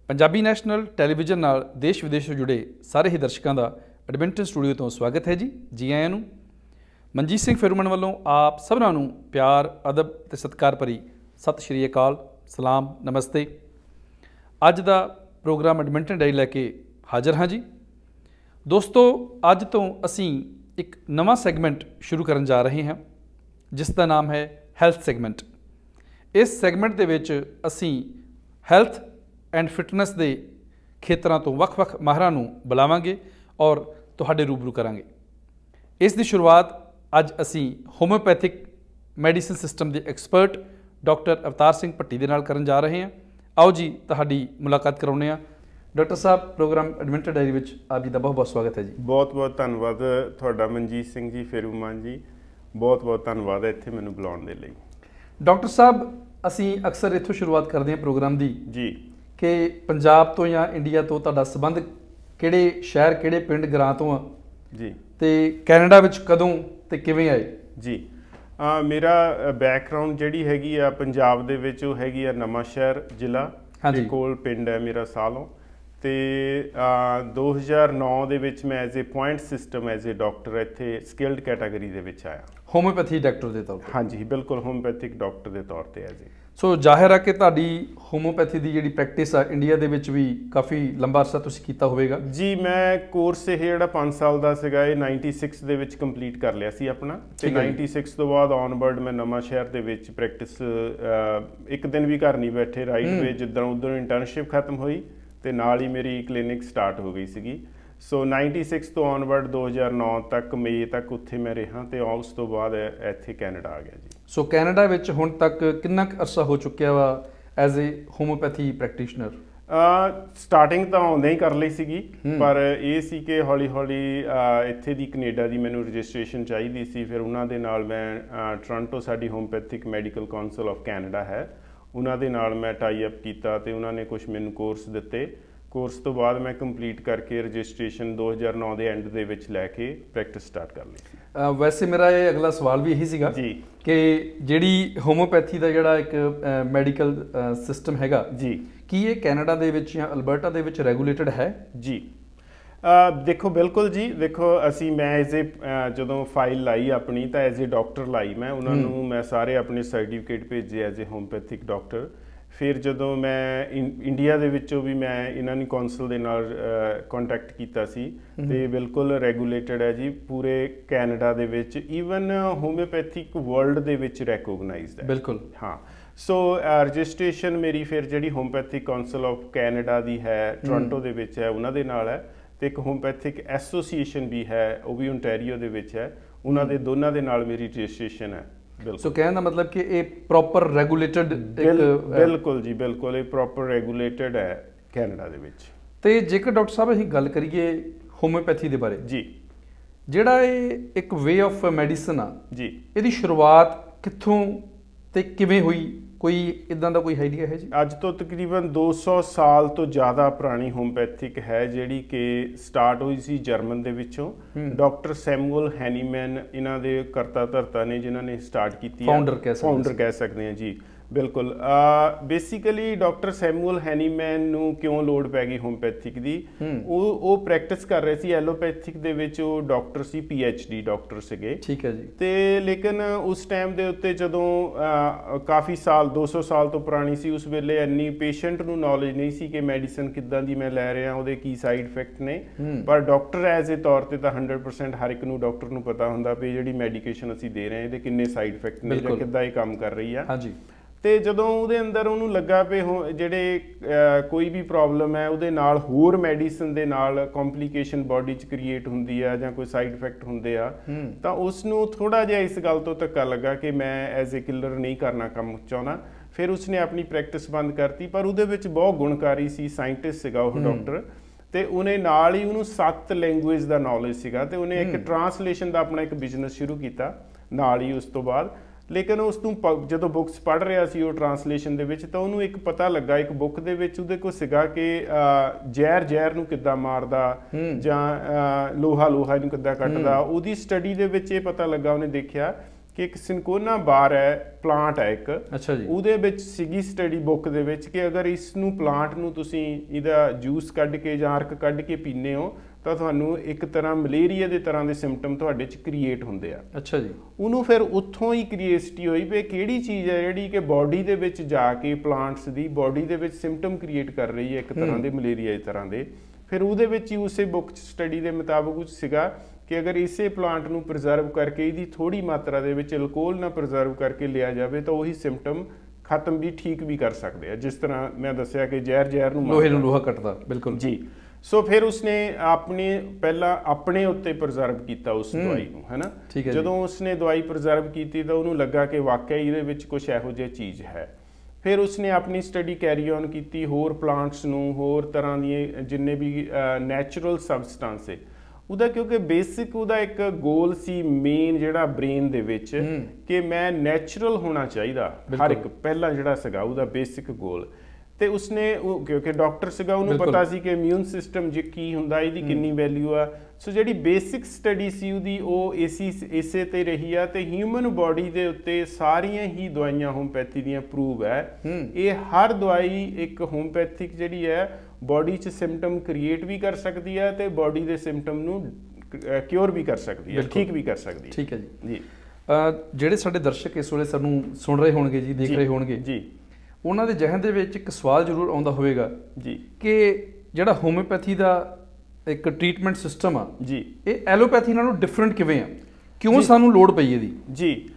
Punjabi national television नाल देश विदेश ਤੋਂ जुड़े सारे ही दर्शकों का एडमिंटन स्टूडियो तो स्वागत है जी आयां नूं। मनजीत सिंह फिरमन वालों आप सबनां नूं प्यार अदब ते सत्कार भरी सत श्री अकाल, सलाम, नमस्ते। अज दा प्रोग्राम एडमिंटन डायरी लैके हाज़र हाँ जी। दोस्तों, अज तो असीं एक नवां सैगमेंट शुरू करन जा रहे हैं जिसका नाम है हैल्थ सैगमेंट। इस सैगमेंट दे विच असीं हैल्थ एंड फिटनेस के खेतरां तो वख-वख माहरां नूं बुलावांगे और तुहाडे रूबरू करांगे। इस दी शुरुआत अज असीं होम्योपैथिक मैडिसिन सिस्टम के एक्सपर्ट डॉक्टर अवतार सिंह भट्टी दे नाल करन जा रहे हैं। आओ जी तुहाडी मुलाकात करवाउने आ। डॉक्टर साहब, प्रोग्राम एडमिंटन डायरी विच आप जी का बहुत बहुत स्वागत है जी। बहुत बहुत धन्यवाद तुहाडा मनजीत सिंह जी फिरूमान जी, बहुत बहुत धन्यवाद है इत्थे मैनूं बुलाउण दे लई। डॉक्टर साहब, असीं अक्सर इत्थों शुरुआत करते हैं प्रोग्राम की जी कि पंजाब तो या इंडिया तो तुहाडा संबंध किहड़े शहर किहड़े पिंड ग्रां तो आ जी, ते कैनेडा विच कदों ते किवें आए जी। मेरा बैकग्राउंड जिहड़ी हैगी आ पंजाब दे विच ओह हैगी आ नवांशहर जिला दे कोल पिंड है मेरा सालों ते 2009 दे विच मैं as a point system as a doctor इत्थे स्किल्ड कैटागरी दे विच आया। होम्योपैथी डॉक्टर के तौर पर? हाँ जी, बिल्कुल होम्योपैथिक डॉक्टर के तौर पर एज ए। सो जाहिर है कि तुहाडी होम्योपैथी की जिहड़ी प्रैक्टिस आ इंडिया दे विच भी काफ़ी लंबा अरसा तुसीं कीता होवेगा जी। मैं कोर्स ये जिहड़ा 5 साल का सीगा ये 96 दे विच कंप्लीट कर लिया सी अपना ते 96 तो बाद ऑनवर्ड मैं नवांशहर दे विच प्रैक्टिस एक दिन भी घर नहीं बैठे, राइट वे जिद्दां उधर इंटर्नशिप खत्म हुई ते नाल ही मेरी क्लिनिक स्टार्ट हो गई सीगी। सो 96 तो ऑनवर्ड 2009 तक मई तक उत्थे मैं रहा तो उस तो बाद इत्थे कैनेडा आ गया जी। सो कैनेडा विच हुण तक कितना अरसा हो चुकिया वा as a homeopathy practitioner? Starting तो आउंदे ही कर लई सीगी, पर ये सी कि हौली हौली इत्थे दी कनेडा दी मैनूं रजिस्ट्रेशन चाहिदी सी। फिर उन्हां दे नाल मैं Toronto sari homeopathic medical council of Canada है उन्हां दे नाल मैं टाई अप कीता ते उन्हां ने कुछ मैनूं कोर्स दिते। कोर्स तो बाद मैं कंप्लीट करके रजिस्ट्रेशन 2009 के एंड दे विच लैके प्रैक्टिस स्टार्ट कर ली। वैसे मेरा ये अगला सवाल भी यही सीगा जी कि जिहड़ी होम्योपैथी का जिहड़ा एक मैडिकल सिस्टम हैगा जी, कि ये कैनेडा दे विच या अल्बर्टा दे विच रेगूलेटेड है जी? देखो बिल्कुल जी, देखो असी मैं एज ए जो फाइल लाई अपनी तो एज ए डॉक्टर लाई मैं उन्होंने मैं सारे अपने सर्टिफिकेट भेजे एज ए होम्योपैथिक डॉक्टर। फिर जो मैं इंडिया दे विचों भी मैं इन्हां नी कौंसल दे नाल कॉन्टैक्ट कीता सी ते बिल्कुल रेगूलेटेड है जी पूरे कैनेडा दे विच, ईवन होम्योपैथिक वर्ल्ड दे विच रैकोगनाइज्ड है बिल्कुल। हाँ, सो रजिस्ट्रेशन मेरी फिर जिहड़ी होम्योपैथिक काउंसिल ऑफ कैनेडा दी है टोरंटो दे विच है उन्हां दे नाल है ते एक होम्योपैथिक एसोसीएशन भी है वो भी ओंटारियो दे विच है, उन्हां दे दोनां दे नाल मेरी रजिस्ट्रेशन है। सो कहने का मतलब कि ये प्रॉपर रेगूलेटेड बिल्कुल जी, बिल्कुल ये प्रॉपर रेगूलेटेड है कैनेडा दे विच। ते जेकर डॉक्टर साहब असीं गल करिए होम्योपैथी दे बारे जी, जिहड़ा ये एक वे ऑफ मेडिसिन आ जी, इहदी शुरुआत कित्थों ते किवें हुई, कोई इदां दा कोई आइडिया है जी? अज तो तकरीबन 200 साल तो ज़्यादा पुरानी होम्योपैथिक है जिहड़ी कि स्टार्ट हुई सी जर्मन दे विचों। डॉक्टर सैमुअल हैनीमैन इन्हां दे करता धरता ने जिन्हां ने स्टार्ट की, फाउंडर कह सकते हैं जी बिल्कुल। बेसिकली डॉक्टर सैमुअल हैनीमैन नूं क्यों लोड़ पै गई होम्योपैथिक दी, वो प्रैक्टिस कर रहे सी एलोपैथिक दे विच, वो डॉक्टर सी PhD डॉक्टर सीगे, ठीक है जी। ते लेकिन उस टाइम दे उत्ते जदों काफ़ी साल 200 साल तो पुरानी सी, उस वेले इन्नी पेशेंट नूं नॉलेज नहीं सी कि मैडिसन किद्दां दी मैं लै रहा उहदे की साइड इफैक्ट ने, पर डॉक्टर एज ए तौर पर तो 100% हर एक नूं डॉक्टर नूं पता हुंदा भी जिहड़ी मैडिकेशन असीं दे रहे हैं इहदे किन्ने साइड इफैक्ट ने जां किद्दां ये काम कर रही है। हाँ जी। तो जदों उहदे अंदर उन्होंने लगा पे हो जिहड़े कोई भी प्रॉब्लम है उहदे नाल होर मैडिसन दे नाल कॉम्प्लीकेशन बॉडी च क्रिएट हुंदी है जां कोई साइड इफैक्ट हुंदे आ, तां उसनूं थोड़ा जिहा इस गल तो धक्का लगा कि मैं एज ए किलर नहीं करना काम चाहुंदा। फिर उसने अपनी प्रैक्टिस बंद करती, पर उहदे विच बहुत गुणकारी सी, साइंटिस्ट सीगा वो डॉक्टर, तो उन्हें नाल ही उन्होंने 7 लैंगुएज का नॉलेज सीगा ते उन्हें एक ट्रांसलेशन का अपना एक बिजनेस शुरू किया नाल ही। उस तो बाद ਲੇਕਿਨ ਉਸ ਨੂੰ ਜਦੋਂ ਬੁੱਕਸ ਪੜ੍ਹ ਰਿਹਾ ਸੀ ਉਹ ਟਰਾਂਸਲੇਸ਼ਨ ਦੇ ਵਿੱਚ, ਤਾਂ ਉਹਨੂੰ ਇੱਕ ਪਤਾ ਲੱਗਾ ਇੱਕ ਬੁੱਕ ਦੇ ਵਿੱਚ ਉਹਦੇ ਕੋਲ ਸੀਗਾ ਕਿ ਜ਼ਹਿਰ ਨੂੰ ਕਿੱਦਾਂ ਮਾਰਦਾ ਜਾਂ ਲੋਹਾ ਨੂੰ ਕਿੱਦਾਂ ਕੱਟਦਾ। ਉਹਦੀ ਸਟੱਡੀ ਦੇ ਵਿੱਚ ਇਹ ਪਤਾ ਲੱਗਾ, ਉਹਨੇ ਦੇਖਿਆ ਕਿ ਇੱਕ ਸਿਨਕੋਨਾ ਬਾਰ ਹੈ, ਪਲਾਂਟ ਹੈ ਇੱਕ, ਅੱਛਾ ਜੀ, ਉਹਦੇ ਵਿੱਚ ਸੀਗੀ ਸਟੱਡੀ ਬੁੱਕ ਦੇ ਵਿੱਚ ਕਿ ਅਗਰ ਇਸ ਨੂੰ ਪਲਾਂਟ ਨੂੰ ਤੁਸੀਂ ਇਹਦਾ ਜੂਸ ਕੱਢ ਕੇ ਜਾਂ ਅਰਕ ਕੱਢ ਕੇ ਪੀਂਦੇ ਹੋ ਤਾਂ ਤੁਹਾਨੂੰ ਇੱਕ ਤਰ੍ਹਾਂ ਮਲੇਰੀਆ ਦੇ ਤਰ੍ਹਾਂ ਦੇ ਸਿੰਪਟਮ ਤੁਹਾਡੇ 'ਚ ਕ੍ਰੀਏਟ ਹੁੰਦੇ ਆ। ਅੱਛਾ ਜੀ। ਉਹਨੂੰ ਫਿਰ ਉੱਥੋਂ ਹੀ ਕ੍ਰੀਏਸਿਟੀ ਹੋਈ ਵੀ ਕਿਹੜੀ ਚੀਜ਼ ਹੈ ਜਿਹੜੀ ਕਿ ਬਾਡੀ ਦੇ ਵਿੱਚ ਜਾ ਕੇ ਪਲਾਂਟਸ ਦੀ ਬਾਡੀ ਦੇ ਵਿੱਚ ਸਿੰਪਟਮ ਕ੍ਰੀਏਟ ਕਰ ਰਹੀ ਹੈ ਇੱਕ ਤਰ੍ਹਾਂ ਦੇ ਮਲੇਰੀਆ ਦੀ ਤਰ੍ਹਾਂ ਦੇ। ਫਿਰ ਉਹਦੇ ਵਿੱਚ ਹੀ ਉਸੇ ਬੁੱਕ 'ਚ ਸਟੱਡੀ ਦੇ ਮੁਤਾਬਕ ਕੁਝ ਸੀਗਾ ਕਿ ਅਗਰ ਇਸੇ ਪਲਾਂਟ ਨੂੰ ਪ੍ਰੀਜ਼ਰਵ ਕਰਕੇ ਇਹਦੀ ਥੋੜੀ ਮਾਤਰਾ ਦੇ ਵਿੱਚ ਅਲਕੋਹਲ ਨਾਲ ਪ੍ਰੀਜ਼ਰਵ ਕਰਕੇ ਲਿਆ ਜਾਵੇ ਤਾਂ ਉਹੀ ਸਿੰਪਟਮ ਖਤਮ ਵੀ ਠੀਕ ਵੀ ਕਰ ਸਕਦੇ ਆ। ਜਿਸ ਤਰ੍ਹਾਂ ਮੈਂ ਦੱਸਿਆ ਕਿ ਜ਼ਹਿਰ ਨੂੰ ਲੋਹੇ ਨੂੰ ਲੋਹਾ ਕੱਟਦਾ। ਬਿਲਕੁਲ ਜੀ। ਸੋ ਫਿਰ ਉਸਨੇ ਪਹਿਲਾਂ ਆਪਣੇ ਉੱਤੇ ਪ੍ਰੀਜ਼ਰਵ ਕੀਤਾ ਉਸ ਦਵਾਈ ਨੂੰ, ਹੈ ਨਾ। ਜਦੋਂ ਉਸਨੇ ਦਵਾਈ ਪ੍ਰੀਜ਼ਰਵ ਕੀਤੀ ਤਾਂ ਉਹਨੂੰ ਲੱਗਾ ਕਿ ਵਾਕਿਆ ਇਹਦੇ ਵਿੱਚ ਕੁਝ ਇਹੋ ਜਿਹੀ ਚੀਜ਼ ਹੈ। ਫਿਰ ਉਸਨੇ ਆਪਣੀ ਸਟੱਡੀ ਕੈਰੀ ਔਨ ਕੀਤੀ, ਹੋਰ ਪਲਾਂਟਸ ਨੂੰ, ਹੋਰ ਤਰ੍ਹਾਂ ਦੀਆਂ ਜਿੰਨੇ ਵੀ ਨੈਚੁਰਲ ਸਬਸਟੈਂਸ ਹੈ ਉਹਦਾ, ਕਿਉਂਕਿ ਬੇਸਿਕ ਉਹਦਾ ਇੱਕ ਗੋਲ ਸੀ ਮੇਨ ਜਿਹੜਾ ਬ੍ਰੇਨ ਦੇ ਵਿੱਚ ਕਿ ਮੈਂ ਨੈਚੁਰਲ ਹੋਣਾ ਚਾਹੀਦਾ ਹਰ ਇੱਕ, ਪਹਿਲਾ ਜਿਹੜਾ ਸੀਗਾ ਉਹਦਾ ਬੇਸਿਕ ਗੋਲ। ਤੇ ਉਸਨੇ ਕਿਉਂਕਿ ਡਾਕਟਰ ਸੀਗਾ ਉਹਨੂੰ ਪਤਾ ਸੀ ਕਿ ਇਮਿਊਨ ਸਿਸਟਮ ਜੇ ਕੀ ਹੁੰਦਾ, ਇਹਦੀ ਕਿੰਨੀ ਵੈਲਿਊ ਆ। ਸੋ ਜਿਹੜੀ ਬੇਸਿਕ ਸਟੱਡੀ ਸੀ ਉਹਦੀ ਉਹ ਇਸੇ ਤੇ ਰਹੀ ਆ। ਤੇ ਹਿਊਮਨ ਬਾਡੀ ਦੇ ਉੱਤੇ ਸਾਰੀਆਂ ਹੀ ਦਵਾਈਆਂ ਹੋਮਪੈਥੀ ਦੀਆਂ ਪ੍ਰੂਵ ਹੈ। ਇਹ ਹਰ ਦਵਾਈ ਇੱਕ ਹੋਮਪੈਥਿਕ ਜਿਹੜੀ ਹੈ ਬਾਡੀ 'ਚ ਸਿੰਪਟਮ ਕ੍ਰੀਏਟ ਵੀ ਕਰ ਸਕਦੀ ਹੈ ਤੇ ਬਾਡੀ ਦੇ ਸਿੰਪਟਮ ਨੂੰ ਕਿਉਰ ਵੀ ਕਰ ਸਕਦੀ ਹੈ, ਠੀਕ ਵੀ ਕਰ ਸਕਦੀ ਹੈ। ਠੀਕ ਹੈ ਜੀ। ਜਿਹੜੇ ਸਾਡੇ ਦਰਸ਼ਕ ਇਸ ਵੇਲੇ ਸਾਨੂੰ ਸੁਣ ਰਹੇ ਹੋਣਗੇ ਜੀ, ਦੇਖ ਰਹੇ ਹੋਣਗੇ ਜੀ, ਉਹਨਾਂ ਦੇ ਜ਼ਿਹਨ ਦੇ ਵਿੱਚ ਇੱਕ ਸਵਾਲ ਜ਼ਰੂਰ ਆਉਂਦਾ ਹੋਵੇਗਾ ਜੀ ਕਿ ਜਿਹੜਾ ਹੋਮਿਓਪੈਥੀ ਦਾ ਇੱਕ ਟ੍ਰੀਟਮੈਂਟ ਸਿਸਟਮ ਆ ਜੀ, ਇਹ ਐਲੋਪੈਥੀ ਨਾਲੋਂ ਡਿਫਰੈਂਟ ਕਿਵੇਂ ਆ, ਕਿਉਂ ਸਾਨੂੰ ਲੋੜ ਪਈ ਇਹਦੀ? ਜੀ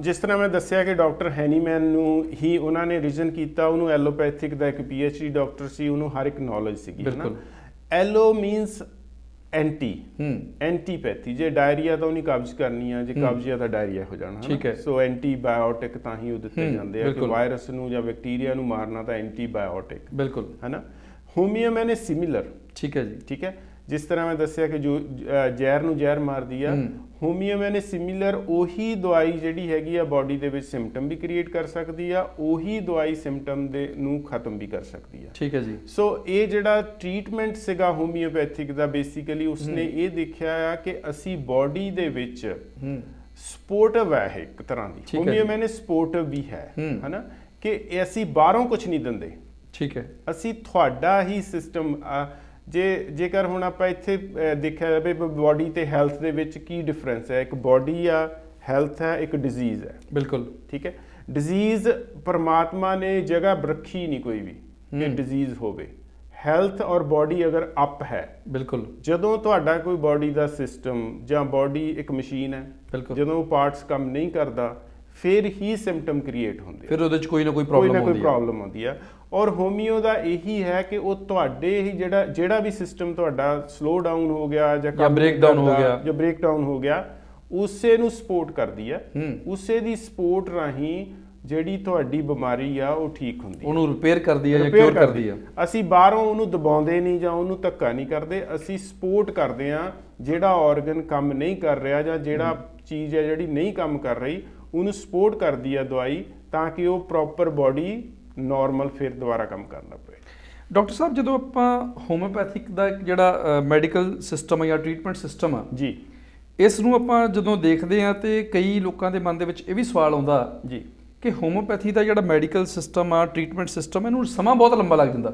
ਜਿਸ ਤਰ੍ਹਾਂ ਮੈਂ ਦੱਸਿਆ ਕਿ ਡਾਕਟਰ ਹੈਨੀਮੈਨ ਨੂੰ ਹੀ ਉਹਨਾਂ ਨੇ ਰੀਜਨ ਕੀਤਾ, ਉਹਨੂੰ ਐਲੋਪੈਥਿਕ ਦਾ ਇੱਕ PhD ਡਾਕਟਰ ਸੀ, ਉਹਨੂੰ ਹਰ ਇੱਕ ਨੌਲੇਜ ਸੀਗੀ। ਐਲੋ ਮੀਨਸ ਐਂਟੀਪੈਥੀ, ਜੇ ਡਾਇਰੀਆ ਤਾਂ ਉਹਨੇ ਕਬਜ਼ ਕਰਨੀ ਆ, ਜੇ ਕਬਜ਼ ਆ ਤਾਂ ਡਾਇਰੀਆ ਹੋ ਜਾਣਾ। ਠੀਕ ਹੈ। ਸੋ ਐਂਟੀਬਾਇਓਟਿਕ ਤਾਂ ਹੀ ਉਹ ਦਿੱਤੇ ਜਾਂਦੇ ਆ ਕਿ ਵਾਇਰਸ ਨੂੰ ਜਾਂ ਬੈਕਟੀਰੀਆ ਨੂੰ ਮਾਰਨਾ ਤਾਂ ਐਂਟੀਬਾਇਓਟਿਕ। ਬਿਲਕੁਲ, ਹੈ ਨਾ। ਹੋਮੀਓ ਮੈਨੇ ਸਿਮਿਲਰ। ਠੀਕ ਹੈ ਜੀ। ਠੀਕ ਹੈ। ਜਿਸ ਤਰ੍ਹਾਂ ਮੈਂ ਦੱਸਿਆ ਕਿ ਜੋ ਜ਼ਹਿਰ ਨੂੰ ਜ਼ਹਿਰ ਮਾਰਦੀ ਆ, ਹੋਮੀਓ ਮੈਨੇ ਸਿਮਿਲਰ ਉਹੀ ਦਵਾਈ ਜਿਹੜੀ ਹੈਗੀ ਆ ਬਾਡੀ ਦੇ ਵਿੱਚ ਸਿੰਪਟਮ ਵੀ ਕ੍ਰੀਏਟ ਕਰ ਸਕਦੀ ਆ, ਉਹੀ ਦਵਾਈ ਸਿੰਪਟਮ ਦੇ ਨੂੰ ਖਤਮ ਵੀ ਕਰ ਸਕਦੀ ਆ। ਠੀਕ ਹੈ ਜੀ। ਸੋ ਇਹ ਜਿਹੜਾ ਟ੍ਰੀਟਮੈਂਟ ਸੀਗਾ ਹੋਮੀਓਪੈਥਿਕ ਦਾ, ਬੇਸਿਕਲੀ ਉਸਨੇ ਇਹ ਦੇਖਿਆ ਆ ਕਿ ਅਸੀਂ ਬਾਡੀ ਦੇ ਵਿੱਚ ਸਪੋਰਟਿਵ ਹੈ ਇੱਕ ਤਰ੍ਹਾਂ ਦੀ, ਹੋਮੀਓ ਮੈਨੇ ਸਪੋਰਟਿਵ ਵੀ ਹੈ, ਹਨਾ, ਕਿ ਅਸੀਂ ਬਾਹਰੋਂ ਕੁਝ ਨਹੀਂ ਦਿੰਦੇ। ਠੀਕ ਹੈ। ਅਸੀਂ ਤੁਹਾਡਾ ਹੀ ਸਿਸਟਮ ਜੇਕਰ ਹੁਣ ਆਪਾਂ ਇੱਥੇ ਦੇਖਿਆ ਜਾਵੇ ਬਾਡੀ ਤੇ ਹੈਲਥ ਦੇ ਵਿੱਚ ਕੀ ਡਿਫਰੈਂਸ ਹੈ, ਇੱਕ ਬਾਡੀ ਆ, ਹੈਲਥ ਹੈ, ਇੱਕ ਡਿਜ਼ੀਜ਼ ਹੈ। ਬਿਲਕੁਲ। ਠੀਕ ਹੈ। ਡਿਜ਼ੀਜ਼ ਪਰਮਾਤਮਾ ਨੇ ਜਗ੍ਹਾ ਰੱਖੀ ਨਹੀਂ ਕੋਈ ਵੀ ਕਿ ਡਿਜ਼ੀਜ਼ ਹੋਵੇ। ਹੈਲਥ ਔਰ ਬਾਡੀ ਅਗਰ ਅਪ ਹੈ, ਬਿਲਕੁਲ, ਜਦੋਂ ਤੁਹਾਡਾ ਕੋਈ ਬਾਡੀ ਦਾ ਸਿਸਟਮ ਜਾਂ ਬਾਡੀ ਇੱਕ ਮਸ਼ੀਨ ਹੈ, ਜਦੋਂ ਉਹ ਪਾਰਟਸ ਕੰਮ ਨਹੀਂ ਕਰਦਾ ਫਿਰ ਹੀ ਸਿੰਪਟਮ ਕ੍ਰੀਏਟ ਹੁੰਦੇ, ਫਿਰ ਉਹਦੇ 'ਚ ਕੋਈ ਨਾ ਕੋਈ ਪ੍ਰੋਬਲਮ ਆਉਂਦੀ ਆ। ਔਰ ਹੋਮੀਓ ਦਾ ਇਹੀ ਹੈ ਕਿ ਉਹ ਤੁਹਾਡੇ ਹੀ ਜਿਹੜਾ ਵੀ ਸਿਸਟਮ ਤੁਹਾਡਾ ਸਲੋ ਡਾਊਨ ਹੋ ਗਿਆ ਜਾਂ ਬ੍ਰੇਕ ਡਾਊਨ ਹੋ ਗਿਆ ਉਸੇ ਨੂੰ ਸਪੋਰਟ ਕਰਦੀ ਆ, ਉਸੇ ਦੀ ਸਪੋਰਟ ਰਾਹੀਂ ਜਿਹੜੀ ਤੁਹਾਡੀ ਬਿਮਾਰੀ ਆ ਉਹ ਠੀਕ ਹੁੰਦੀ, ਉਹਨੂੰ ਰਿਪੇਅਰ ਕਰਦੀ ਆ ਜਾਂ ਕਿਉਰ ਕਰਦੀ ਆ। ਅਸੀਂ ਬਾਹਰੋਂ ਉਹਨੂੰ ਦਬਾਉਂਦੇ ਨਹੀਂ ਜਾਂ ਉਹਨੂੰ ਧੱਕਾ ਨਹੀਂ ਕਰਦੇ, ਅਸੀਂ ਸਪੋਰਟ ਕਰਦੇ ਆ। ਜਿਹੜਾ ਆਰਗਨ ਕੰਮ ਨਹੀਂ ਕਰ ਰਿਹਾ ਜਾਂ ਜਿਹੜਾ ਚੀਜ਼ ਹੈ ਜਿਹੜੀ ਨਹੀਂ ਕੰਮ ਕਰ ਰਹੀ, ਉਹਨੂੰ ਸਪੋਰਟ ਕਰਦੀ ਆ ਦਵਾਈ, ਤਾਂ ਕਿ ਉਹ ਪ੍ਰੋਪਰ ਬਾਡੀ ਨਾਰਮਲ ਫਿਰ ਦੁਬਾਰਾ ਕੰਮ ਕਰਨਾ ਪਏ। ਡਾਕਟਰ ਸਾਹਿਬ, ਜਦੋਂ ਆਪਾਂ ਹੋਮਿਓਪੈਥਿਕ ਦਾ ਜਿਹੜਾ ਮੈਡੀਕਲ ਸਿਸਟਮ ਆ ਜਾਂ ਟ੍ਰੀਟਮੈਂਟ ਸਿਸਟਮ ਆ ਜੀ, ਇਸ ਨੂੰ ਆਪਾਂ ਜਦੋਂ ਦੇਖਦੇ ਆ ਤੇ ਕਈ ਲੋਕਾਂ ਦੇ ਮਨ ਦੇ ਵਿੱਚ ਇਹ ਵੀ ਸਵਾਲ ਆਉਂਦਾ ਜੀ ਕਿ ਹੋਮਿਓਪੈਥੀ ਦਾ ਜਿਹੜਾ ਮੈਡੀਕਲ ਸਿਸਟਮ ਆ, ਟ੍ਰੀਟਮੈਂਟ ਸਿਸਟਮ, ਇਹਨੂੰ ਸਮਾਂ ਬਹੁਤ ਲੰਬਾ ਲੱਗ ਜਾਂਦਾ।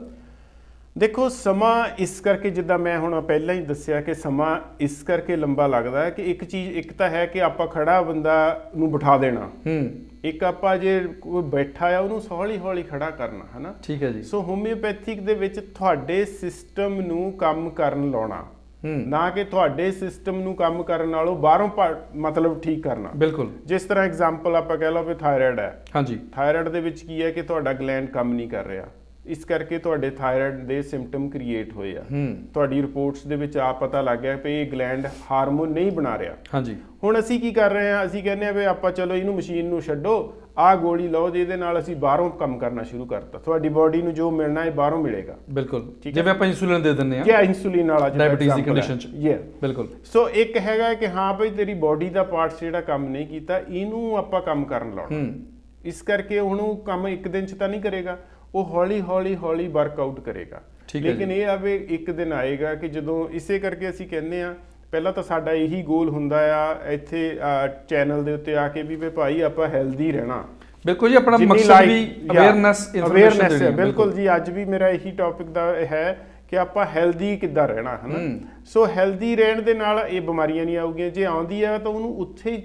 ਦੇਖੋ, ਸਮਾਂ ਇਸ ਕਰਕੇ, ਜਿੱਦਾਂ ਮੈਂ ਹੁਣ ਪਹਿਲਾਂ ਹੀ ਦੱਸਿਆ ਕਿ ਸਮਾਂ ਇਸ ਕਰਕੇ ਲੰਬਾ ਲੱਗਦਾ ਹੈ ਕਿ ਇੱਕ ਚੀਜ਼, ਇੱਕ ਤਾਂ ਹੈ ਕਿ ਆਪਾਂ ਖੜਾ ਬੰਦਾ ਨੂੰ ਬਿਠਾ ਦੇਣਾ, ਇੱਕ ਆਪਾਂ ਜੇ ਕੋਈ ਬੈਠਾ ਆ ਉਹਨੂੰ ਹੌਲੀ ਹੌਲੀ ਖੜਾ ਕਰਨਾ, ਹੈ ਨਾ। ਠੀਕ ਹੈ ਜੀ। ਸੋ ਹੋਮਿਓਪੈਥਿਕ ਦੇ ਵਿੱਚ ਤੁਹਾਡੇ ਸਿਸਟਮ ਨੂੰ ਕੰਮ ਕਰਨ ਲਾਉਣਾ, ਨਾ ਕਿ ਤੁਹਾਡੇ ਸਿਸਟਮ ਨੂੰ ਕੰਮ ਕਰਨ ਨਾਲੋਂ ਬਾਹਰੋਂ ਮਤਲਬ ਠੀਕ ਕਰਨਾ। ਬਿਲਕੁਲ। ਜਿਸ ਤਰ੍ਹਾਂ ਐਗਜ਼ਾਮਪਲ ਆਪਾਂ ਕਹਿ ਲਓ ਵੀ ਥਾਇਰਾਇਡ ਹੈ। ਹਾਂਜੀ। ਥਾਇਰਾਇਡ ਦੇ ਵਿੱਚ ਕੀ ਹੈ ਕਿ ਤੁਹਾਡਾ ਗਲੈਂਡ ਕੰਮ ਨਹੀਂ ਕਰ ਰਿਹਾ, ਇਸ ਕਰਕੇ ਤੁਹਾਡੇ ਥਾਇਰਾਇਡ ਦੇ ਸਿੰਪਟਮ ਕ੍ਰੀਏਟ ਹੋਏ ਆ। ਤੁਹਾਡੀ ਰਿਪੋਰਟਸ ਦੇ ਵਿੱਚ ਆ ਪਤਾ ਲੱਗ ਗਿਆ ਕਿ ਇਹ ਗਲੈਂਡ ਹਾਰਮੋਨ ਨਹੀਂ ਬਣਾ ਰਿਹਾ। ਹਾਂਜੀ। ਹੁਣ ਅਸੀਂ ਕੀ ਕਰ ਰਹੇ ਹਾਂ, ਅਸੀਂ ਕਹਿੰਦੇ ਆ ਵੀ ਆਪਾਂ ਚਲੋ ਇਹਨੂੰ ਮਸ਼ੀਨ ਨੂੰ ਛੱਡੋ, ਆਹ ਗੋਲੀ ਲਓ ਜਿਹਦੇ ਨਾਲ ਅਸੀਂ ਬਾਹਰੋਂ ਕੰਮ ਕਰਨਾ ਸ਼ੁਰੂ ਕਰਤਾ, ਤੁਹਾਡੀ ਬਾਡੀ ਨੂੰ ਜੋ ਮਿਲਣਾ ਹੈ ਬਾਹਰੋਂ ਮਿਲੇਗਾ। ਬਿਲਕੁਲ, ਜਿਵੇਂ ਆਪਾਂ ਇਨਸੂਲਿਨ ਦੇ ਦਿੰਦੇ ਆ ਜਾਂ ਇਨਸੂਲਿਨ ਵਾਲਾ ਡਾਇਬੀਟੀਜ਼ ਦੀ ਕੰਡੀਸ਼ਨ ਚ। ਬਿਲਕੁਲ। ਸੋ ਇੱਕ ਹੈਗਾ ਕਿ ਹਾਂ ਭਾਈ ਤੇਰੀ ਬਾਡੀ ਦਾ ਪਾਰਟਸ ਜਿਹੜਾ ਕੰਮ ਨਹੀਂ ਕੀਤਾ, ਇਹਨੂੰ ਆਪਾਂ ਕੰਮ ਕਰਨ ਲਾਉਣਾ। ਇਸ ਕਰਕੇ ਉਹਨੂੰ ਕੰਮ ਇੱਕ ਦਿਨ ਚ ਤਾਂ ਨਹੀਂ ਕਰੇਗਾ, ਉਹ ਹੌਲੀ ਹੌਲੀ ਹੌਲੀ ਵਰਕਆਊਟ ਕਰੇਗਾ। ਲੇਕਿਨ ਇਹ ਆਵੇ ਇੱਕ ਦਿਨ ਆਏਗਾ ਕਿ ਜਦੋਂ, ਇਸੇ ਕਰਕੇ ਅਸੀਂ ਕਹਿੰਦੇ ਆ ਪਹਿਲਾਂ ਤਾਂ ਸਾਡਾ ਇਹੀ ਗੋਲ ਹੁੰਦਾ ਆ ਇੱਥੇ ਚੈਨਲ ਦੇ ਉੱਤੇ ਆ ਕੇ ਵੀ ਭਾਈ ਆਪਾਂ ਹੈਲਦੀ ਰਹਿਣਾ। ਬਿਲਕੁਲ ਜੀ, ਆਪਣਾ ਮਕਸਦ ਵੀ ਅਵੇਅਰਨੈਸ ਹੈ। ਬਿਲਕੁਲ ਜੀ, ਅੱਜ ਵੀ ਮੇਰਾ ਇਹੀ ਟੌਪਿਕ ਦਾ ਹੈ ਕਿ ਆਪਾਂ ਹੈਲਦੀ ਕਿੱਦਾਂ ਰਹਿਣਾ, ਹੈ ਨਾ। ਸੋ ਹੈਲਦੀ ਰਹਿਣ ਦੇ ਨਾਲ ਇਹ ਬਿਮਾਰੀਆਂ ਨਹੀਂ ਆਉਗੀਆਂ। ਜੇ ਆਉਂਦੀ ਆ ਤਾਂ ਉਹਨੂੰ ਉੱਥੇ ਹੀ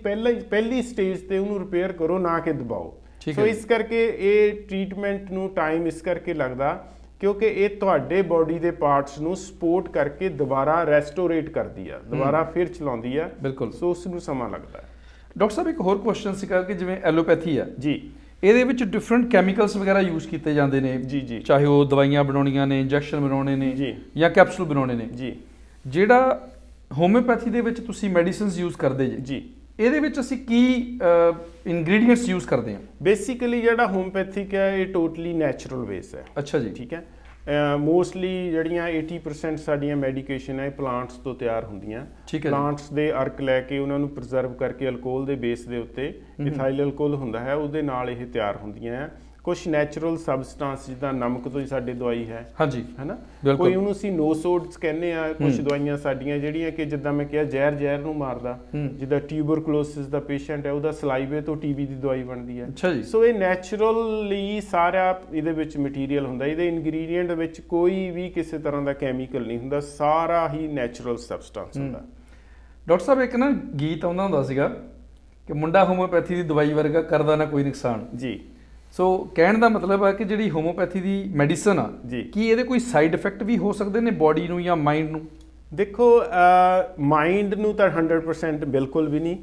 ਪਹਿਲੀ ਸਟੇਜ ਤੇ ਉਹਨੂੰ ਰਿਪੇਅਰ ਕਰੋ, ਨਾ ਕਿ ਦਬਾਓ। ਸੋ ਇਸ ਕਰਕੇ ਇਹ ਟ੍ਰੀਟਮੈਂਟ ਨੂੰ ਟਾਈਮ ਇਸ ਕਰਕੇ ਲੱਗਦਾ ਕਿਉਂਕਿ ਇਹ ਤੁਹਾਡੇ ਬਾਡੀ ਦੇ ਪਾਰਟਸ ਨੂੰ ਸਪੋਰਟ ਕਰਕੇ ਦੁਬਾਰਾ ਰੈਸਟੋਰੇਟ ਕਰਦੀ ਆ, ਦੁਬਾਰਾ ਫਿਰ ਚਲਾਉਂਦੀ ਆ। ਬਿਲਕੁਲ। ਸੋ ਉਸ ਨੂੰ ਸਮਾਂ ਲੱਗਦਾ ਹੈ। ਡਾਕਟਰ ਸਾਹਿਬ, ਇੱਕ ਹੋਰ ਕੁਐਸਚਨ ਸੀਗਾ ਕਿ ਜਿਵੇਂ ਐਲੋਪੈਥੀ ਆ ਜੀ, ਇਹਦੇ ਵਿੱਚ ਡਿਫਰੈਂਟ ਕੈਮੀਕਲਸ ਵਗੈਰਾ ਯੂਜ਼ ਕੀਤੇ ਜਾਂਦੇ ਨੇ ਜੀ ਜੀ, ਚਾਹੇ ਉਹ ਦਵਾਈਆਂ ਬਣਾਉਣੀਆਂ ਨੇ, ਇੰਜੈਕਸ਼ਨ ਬਣਾਉਣੇ ਨੇ ਜੀ, ਜਾਂ ਕੈਪਸੂਲ ਬਣਾਉਣੇ ਨੇ ਜੀ। ਜਿਹੜਾ ਹੋਮਿਓਪੈਥੀ ਦੇ ਵਿੱਚ ਤੁਸੀਂ ਮੈਡੀਸਿਨਸ ਯੂਜ਼ ਕਰਦੇ ਜੀ, ਇਹਦੇ ਵਿੱਚ ਅਸੀਂ ਕੀ ਇਨਗਰੀਡੀਐਂਟਸ ਯੂਜ਼ ਕਰਦੇ ਹਾਂ? ਬੇਸਿਕਲੀ ਜਿਹੜਾ ਹੋਮਿਓਪੈਥਿਕ ਹੈ ਇਹ ਟੋਟਲੀ ਨੈਚੁਰਲ ਬੇਸ ਹੈ। ਅੱਛਾ ਜੀ, ਠੀਕ ਹੈ। ਮੋਸਟਲੀ ਜਿਹੜੀਆਂ 80% ਸਾਡੀਆਂ ਮੈਡੀਕੇਸ਼ਨ ਹੈ ਪਲਾਂਟਸ ਤੋਂ ਤਿਆਰ ਹੁੰਦੀਆਂ। ਪਲਾਂਟਸ ਦੇ ਅਰਕ ਲੈ ਕੇ ਉਹਨਾਂ ਨੂੰ ਪ੍ਰੀਜ਼ਰਵ ਕਰਕੇ ਅਲਕੋਹਲ ਦੇ ਬੇਸ ਦੇ ਉੱਤੇ, ਇਥਾਈਲ ਅਲਕੋਹਲ ਹੁੰਦਾ ਹੈ, ਉਹਦੇ ਨਾਲ ਇਹ ਤਿਆਰ ਹੁੰਦੀਆਂ ਆ। ਕੁਛ ਨੈਚੁਰਲ ਸਬਸਟੈਂਸ ਜਿੱਦਾਂ ਨਮਕ ਤੋਂ ਹੀ ਸਾਡੀ ਦਵਾਈ ਹੈ, ਹਾਂਜੀ, ਹੈ ਨਾ। ਕੋਈ ਉਹਨੂੰ ਅਸੀਂ ਨੋਸੋਡਸ ਕਹਿੰਦੇ ਆ। ਕੁਛ ਦਵਾਈਆਂ ਸਾਡੀਆਂ ਜਿਹੜੀਆਂ ਕਿ ਜਿੱਦਾਂ ਮੈਂ ਕਿਹਾ ਜ਼ਹਿਰ ਨੂੰ ਮਾਰਦਾ, ਜਿੱਦਾਂ ਟਿਊਬਰਕਲੋਸਿਸ ਦਾ ਪੇਸ਼ੈਂਟ ਹੈ ਉਹਦਾ ਸਲਾਈਵੇ ਤੋਂ ਟੀਬੀ ਦੀ ਦਵਾਈ ਬਣਦੀ ਹੈ। ਸੋ ਇਹ ਨੈਚੁਰਲੀ ਸਾਰਾ ਇਹਦੇ ਵਿੱਚ ਮਟੀਰੀਅਲ ਹੁੰਦਾ, ਇਹਦੇ ਇਨਗਰੀਡੀਐਂਟ ਵਿੱਚ ਕੋਈ ਵੀ ਕਿਸੇ ਤਰ੍ਹਾਂ ਦਾ ਕੈਮੀਕਲ ਨਹੀਂ ਹੁੰਦਾ, ਸਾਰਾ ਹੀ ਨੈਚੁਰਲ ਸਬਸਟੈਂਸ ਹੁੰਦਾ। ਡਾਕਟਰ ਸਾਹਿਬ, ਇੱਕ ਨਾ ਗੀਤ ਆਉਂਦਾ ਹੁੰਦਾ ਸੀਗਾ ਕਿ ਮੁੰਡਾ ਹੋਮਿਓਪੈਥੀ ਦੀ ਦਵਾਈ ਵਰਗਾ ਕਰਦਾ ਨਾ ਕੋਈ ਨੁਕਸਾਨ ਜੀ। ਸੋ ਕਹਿਣ ਦਾ ਮਤਲਬ ਹੈ ਕਿ ਜਿਹੜੀ ਹੋਮਿਓਪੈਥੀ ਦੀ ਮੈਡੀਸਨ ਆ ਜੀ, ਕੀ ਇਹਦੇ ਕੋਈ ਸਾਈਡ ਇਫੈਕਟ ਵੀ ਹੋ ਸਕਦੇ ਨੇ ਬਾਡੀ ਨੂੰ ਜਾਂ ਮਾਈਂਡ ਨੂੰ? ਦੇਖੋ, ਮਾਈਂਡ ਨੂੰ ਤਾਂ 100% ਬਿਲਕੁਲ ਵੀ ਨਹੀਂ,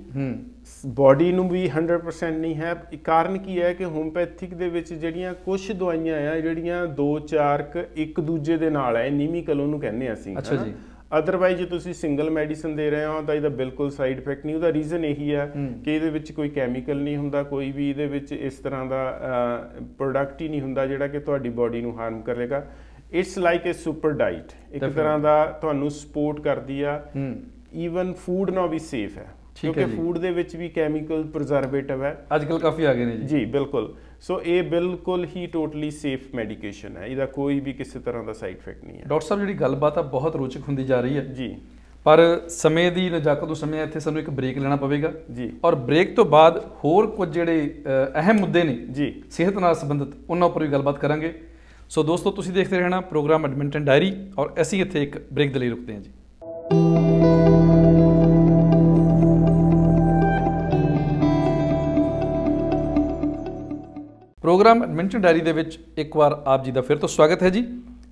ਬਾਡੀ ਨੂੰ ਵੀ 100% ਨਹੀਂ ਹੈ। ਕਾਰਨ ਕੀ ਹੈ ਕਿ ਹੋਮਿਓਪੈਥਿਕ ਦੇ ਵਿੱਚ ਜਿਹੜੀਆਂ ਕੁਝ ਦਵਾਈਆਂ ਆ ਜਿਹੜੀਆਂ 2-4 ਇੱਕ ਦੂਜੇ ਦੇ ਨਾਲ ਹੈ, ਐਨੀਮੀਕਲ ਉਹਨੂੰ ਕਹਿੰਦੇ ਆ ਅਸੀਂ। ਅੱਛਾ ਜੀ। ਅਦਰਵਾਈਜ਼ ਜੇ ਤੁਸੀਂ ਸਿੰਗਲ ਮੈਡੀਸਨ ਦੇ ਰਹੇ ਹੋ ਤਾਂ ਇਹਦਾ ਬਿਲਕੁਲ ਸਾਈਡ ਇਫੈਕਟ ਨਹੀਂ। ਉਹਦਾ ਰੀਜ਼ਨ ਇਹੀ ਆ ਕਿ ਇਹਦੇ ਵਿੱਚ ਕੋਈ ਕੈਮੀਕਲ ਨਹੀਂ ਹੁੰਦਾ, ਕੋਈ ਵੀ ਇਹਦੇ ਵਿੱਚ ਇਸ ਤਰ੍ਹਾਂ ਦਾ ਪ੍ਰੋਡਕਟ ਹੀ ਨਹੀਂ ਹੁੰਦਾ ਜਿਹੜਾ ਕਿ ਤੁਹਾਡੀ ਬਾਡੀ ਨੂੰ ਹਾਰਮ ਕਰੇਗਾ। It's like A super diet, ਇੱਕ ਤਰ੍ਹਾਂ ਦਾ ਤੁਹਾਨੂੰ ਸਪੋਰਟ ਕਰਦੀ ਆ। ਈਵਨ ਫੂਡ ਨਾਲ ਵੀ ਸੇਫ ਹੈ ਕਿਉਂਕਿ ਫੂਡ ਦੇ ਵਿੱਚ ਵੀ ਕੈਮੀਕਲ ਪ੍ਰੀਜ਼ਰਵੇਟਿਵ ਹੈ, ਅੱਜ ਕੱਲ੍ਹ ਕਾਫੀ ਆ ਗਏ ਨੇ ਜੀ। ਬਿਲਕੁਲ। ਸੋ ਇਹ ਬਿਲਕੁਲ ਹੀ ਟੋਟਲੀ ਸੇਫ ਮੈਡੀਕੇਸ਼ਨ ਹੈ, ਇਹਦਾ ਕੋਈ ਵੀ ਕਿਸੇ ਤਰ੍ਹਾਂ ਦਾ ਸਾਈਡ ਇਫੈਕਟ ਨਹੀਂ ਹੈ। ਡਾਕਟਰ ਸਾਹਿਬ, ਜਿਹੜੀ ਗੱਲਬਾਤ ਆ ਬਹੁਤ ਰੋਚਕ ਹੁੰਦੀ ਜਾ ਰਹੀ ਹੈ ਜੀ, ਪਰ ਸਮੇਂ ਦੀ ਨਜ਼ਾਕਤ ਤੋਂ ਸਮੇਂ ਇੱਥੇ ਸਾਨੂੰ ਇੱਕ ਬ੍ਰੇਕ ਲੈਣਾ ਪਵੇਗਾ ਜੀ। ਔਰ ਬ੍ਰੇਕ ਤੋਂ ਬਾਅਦ ਹੋਰ ਕੁਝ ਜਿਹੜੇ ਅਹਿਮ ਮੁੱਦੇ ਨੇ ਜੀ ਸਿਹਤ ਨਾਲ ਸੰਬੰਧਿਤ, ਉਹਨਾਂ ਉੱਪਰ ਵੀ ਗੱਲਬਾਤ ਕਰਾਂਗੇ। ਸੋ ਦੋਸਤੋ, ਤੁਸੀਂ ਦੇਖਦੇ ਰਹਿਣਾ ਪ੍ਰੋਗਰਾਮ ਐਡਮਿੰਟਨ ਡਾਇਰੀ, ਔਰ ਅਸੀਂ ਇੱਥੇ ਇੱਕ ਬ੍ਰੇਕ ਦੇ ਲਈ ਰੁਕਦੇ ਹਾਂ ਜੀ। ਪ੍ਰੋਗਰਾਮ ਐਡਮਿੰਟਨ ਡਾਇਰੀ ਦੇ ਵਿੱਚ ਇੱਕ ਵਾਰ ਆਪ ਜੀ ਦਾ ਫਿਰ ਤੋਂ ਸਵਾਗਤ ਹੈ ਜੀ।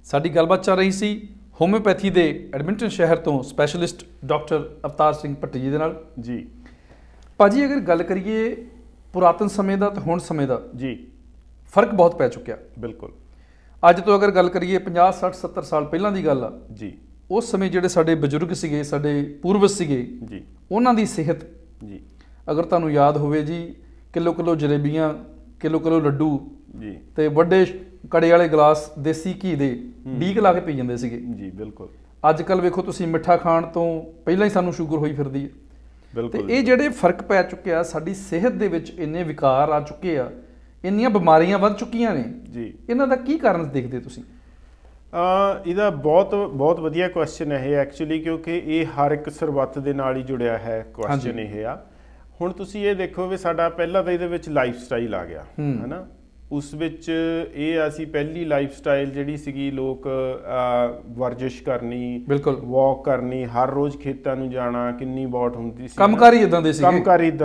ਸਾਡੀ ਗੱਲਬਾਤ ਚੱਲ ਰਹੀ ਸੀ ਹੋਮਿਓਪੈਥੀ ਦੇ ਐਡਮਿੰਟਨ ਸ਼ਹਿਰ ਤੋਂ ਸਪੈਸ਼ਲਿਸਟ ਡਾਕਟਰ ਅਵਤਾਰ ਸਿੰਘ ਭੱਟੀ ਜੀ ਦੇ ਨਾਲ ਜੀ। ਭਾਜੀ, ਅਗਰ ਗੱਲ ਕਰੀਏ ਪੁਰਾਤਨ ਸਮੇਂ ਦਾ ਤੇ ਹੁਣ ਸਮੇਂ ਦਾ ਜੀ, ਫਰਕ ਬਹੁਤ ਪੈ ਚੁੱਕਿਆ। ਬਿਲਕੁਲ। ਅੱਜ ਤੋਂ ਅਗਰ ਗੱਲ ਕਰੀਏ 50, 60, 70 ਸਾਲ ਪਹਿਲਾਂ ਦੀ ਗੱਲ ਆ ਜੀ, ਉਸ ਸਮੇਂ ਜਿਹੜੇ ਸਾਡੇ ਬਜ਼ੁਰਗ ਸੀਗੇ, ਸਾਡੇ ਪੂਰਵਜ ਸੀਗੇ ਜੀ, ਉਹਨਾਂ ਦੀ ਸਿਹਤ ਜੀ, ਅਗਰ ਤੁਹਾਨੂੰ ਯਾਦ ਹੋਵੇ ਜੀ, ਕਿਲੋ ਜਲੇਬੀਆਂ, ਕਿਲੋ ਲੱਡੂ ਜੀ, ਤੇ ਵੱਡੇ ਕੜੇ ਵਾਲੇ ਗਲਾਸ ਦੇਸੀ ਘੀ ਦੇ ਡੀਕ ਲਾ ਕੇ ਪੀ ਜਾਂਦੇ ਸੀਗੇ ਜੀ। ਬਿਲਕੁਲ। ਅੱਜ ਕੱਲ੍ਹ ਵੇਖੋ ਤੁਸੀਂ, ਮਿੱਠਾ ਖਾਣ ਤੋਂ ਪਹਿਲਾਂ ਹੀ ਸਾਨੂੰ ਸ਼ੂਗਰ ਹੋਈ ਫਿਰਦੀ ਹੈ। ਬਿਲਕੁਲ। ਤੇ ਇਹ ਜਿਹੜੇ ਫਰਕ ਪੈ ਚੁੱਕਿਆ, ਸਾਡੀ ਸਿਹਤ ਦੇ ਵਿੱਚ ਇੰਨੇ ਵਿਕਾਰ ਆ ਚੁੱਕੇ ਆ, ਇੰਨੀਆਂ ਬਿਮਾਰੀਆਂ ਵੱਧ ਚੁੱਕੀਆਂ ਨੇ ਜੀ, ਇਹਨਾਂ ਦਾ ਕੀ ਕਾਰਨ ਦੇਖਦੇ ਤੁਸੀਂ? ਇਹਦਾ ਬਹੁਤ ਵਧੀਆ ਕੁਐਸਚਨ ਹੈ ਇਹ ਐਕਚੁਅਲੀ, ਕਿਉਂਕਿ ਇਹ ਹਰ ਇੱਕ ਸਰਬੱਤ ਦੇ ਨਾਲ ਹੀ ਜੁੜਿਆ ਹੈ ਕੁਐਸਚਨ ਇਹ ਆ। ਹੁਣ ਤੁਸੀਂ ਇਹ ਦੇਖੋ ਵੀ ਸਾਡਾ ਪਹਿਲਾਂ ਤਾਂ ਇਹਦੇ ਵਿੱਚ ਲਾਈਫ ਸਟਾਈਲ ਆ ਗਿਆ, ਹੈ ਨਾ। ਉਸ ਵਿੱਚ ਇਹ ਅਸੀਂ ਪਹਿਲੀ ਲਾਈਫ ਸਟਾਈਲ ਜਿਹੜੀ ਸੀਗੀ, ਲੋਕ ਵਰਜਿਸ਼ ਕਰਨੀ, ਬਿਲਕੁਲ, ਵਾਕ ਕਰਨੀ, ਹਰ ਰੋਜ਼ ਖੇਤਾਂ ਨੂੰ ਜਾਣਾ, ਕਿੰਨੀ ਵੌਟ ਹੁੰਦੀ ਸੀ, ਕੰਮਕਾਰ ਹੀ ਇਦਾਂ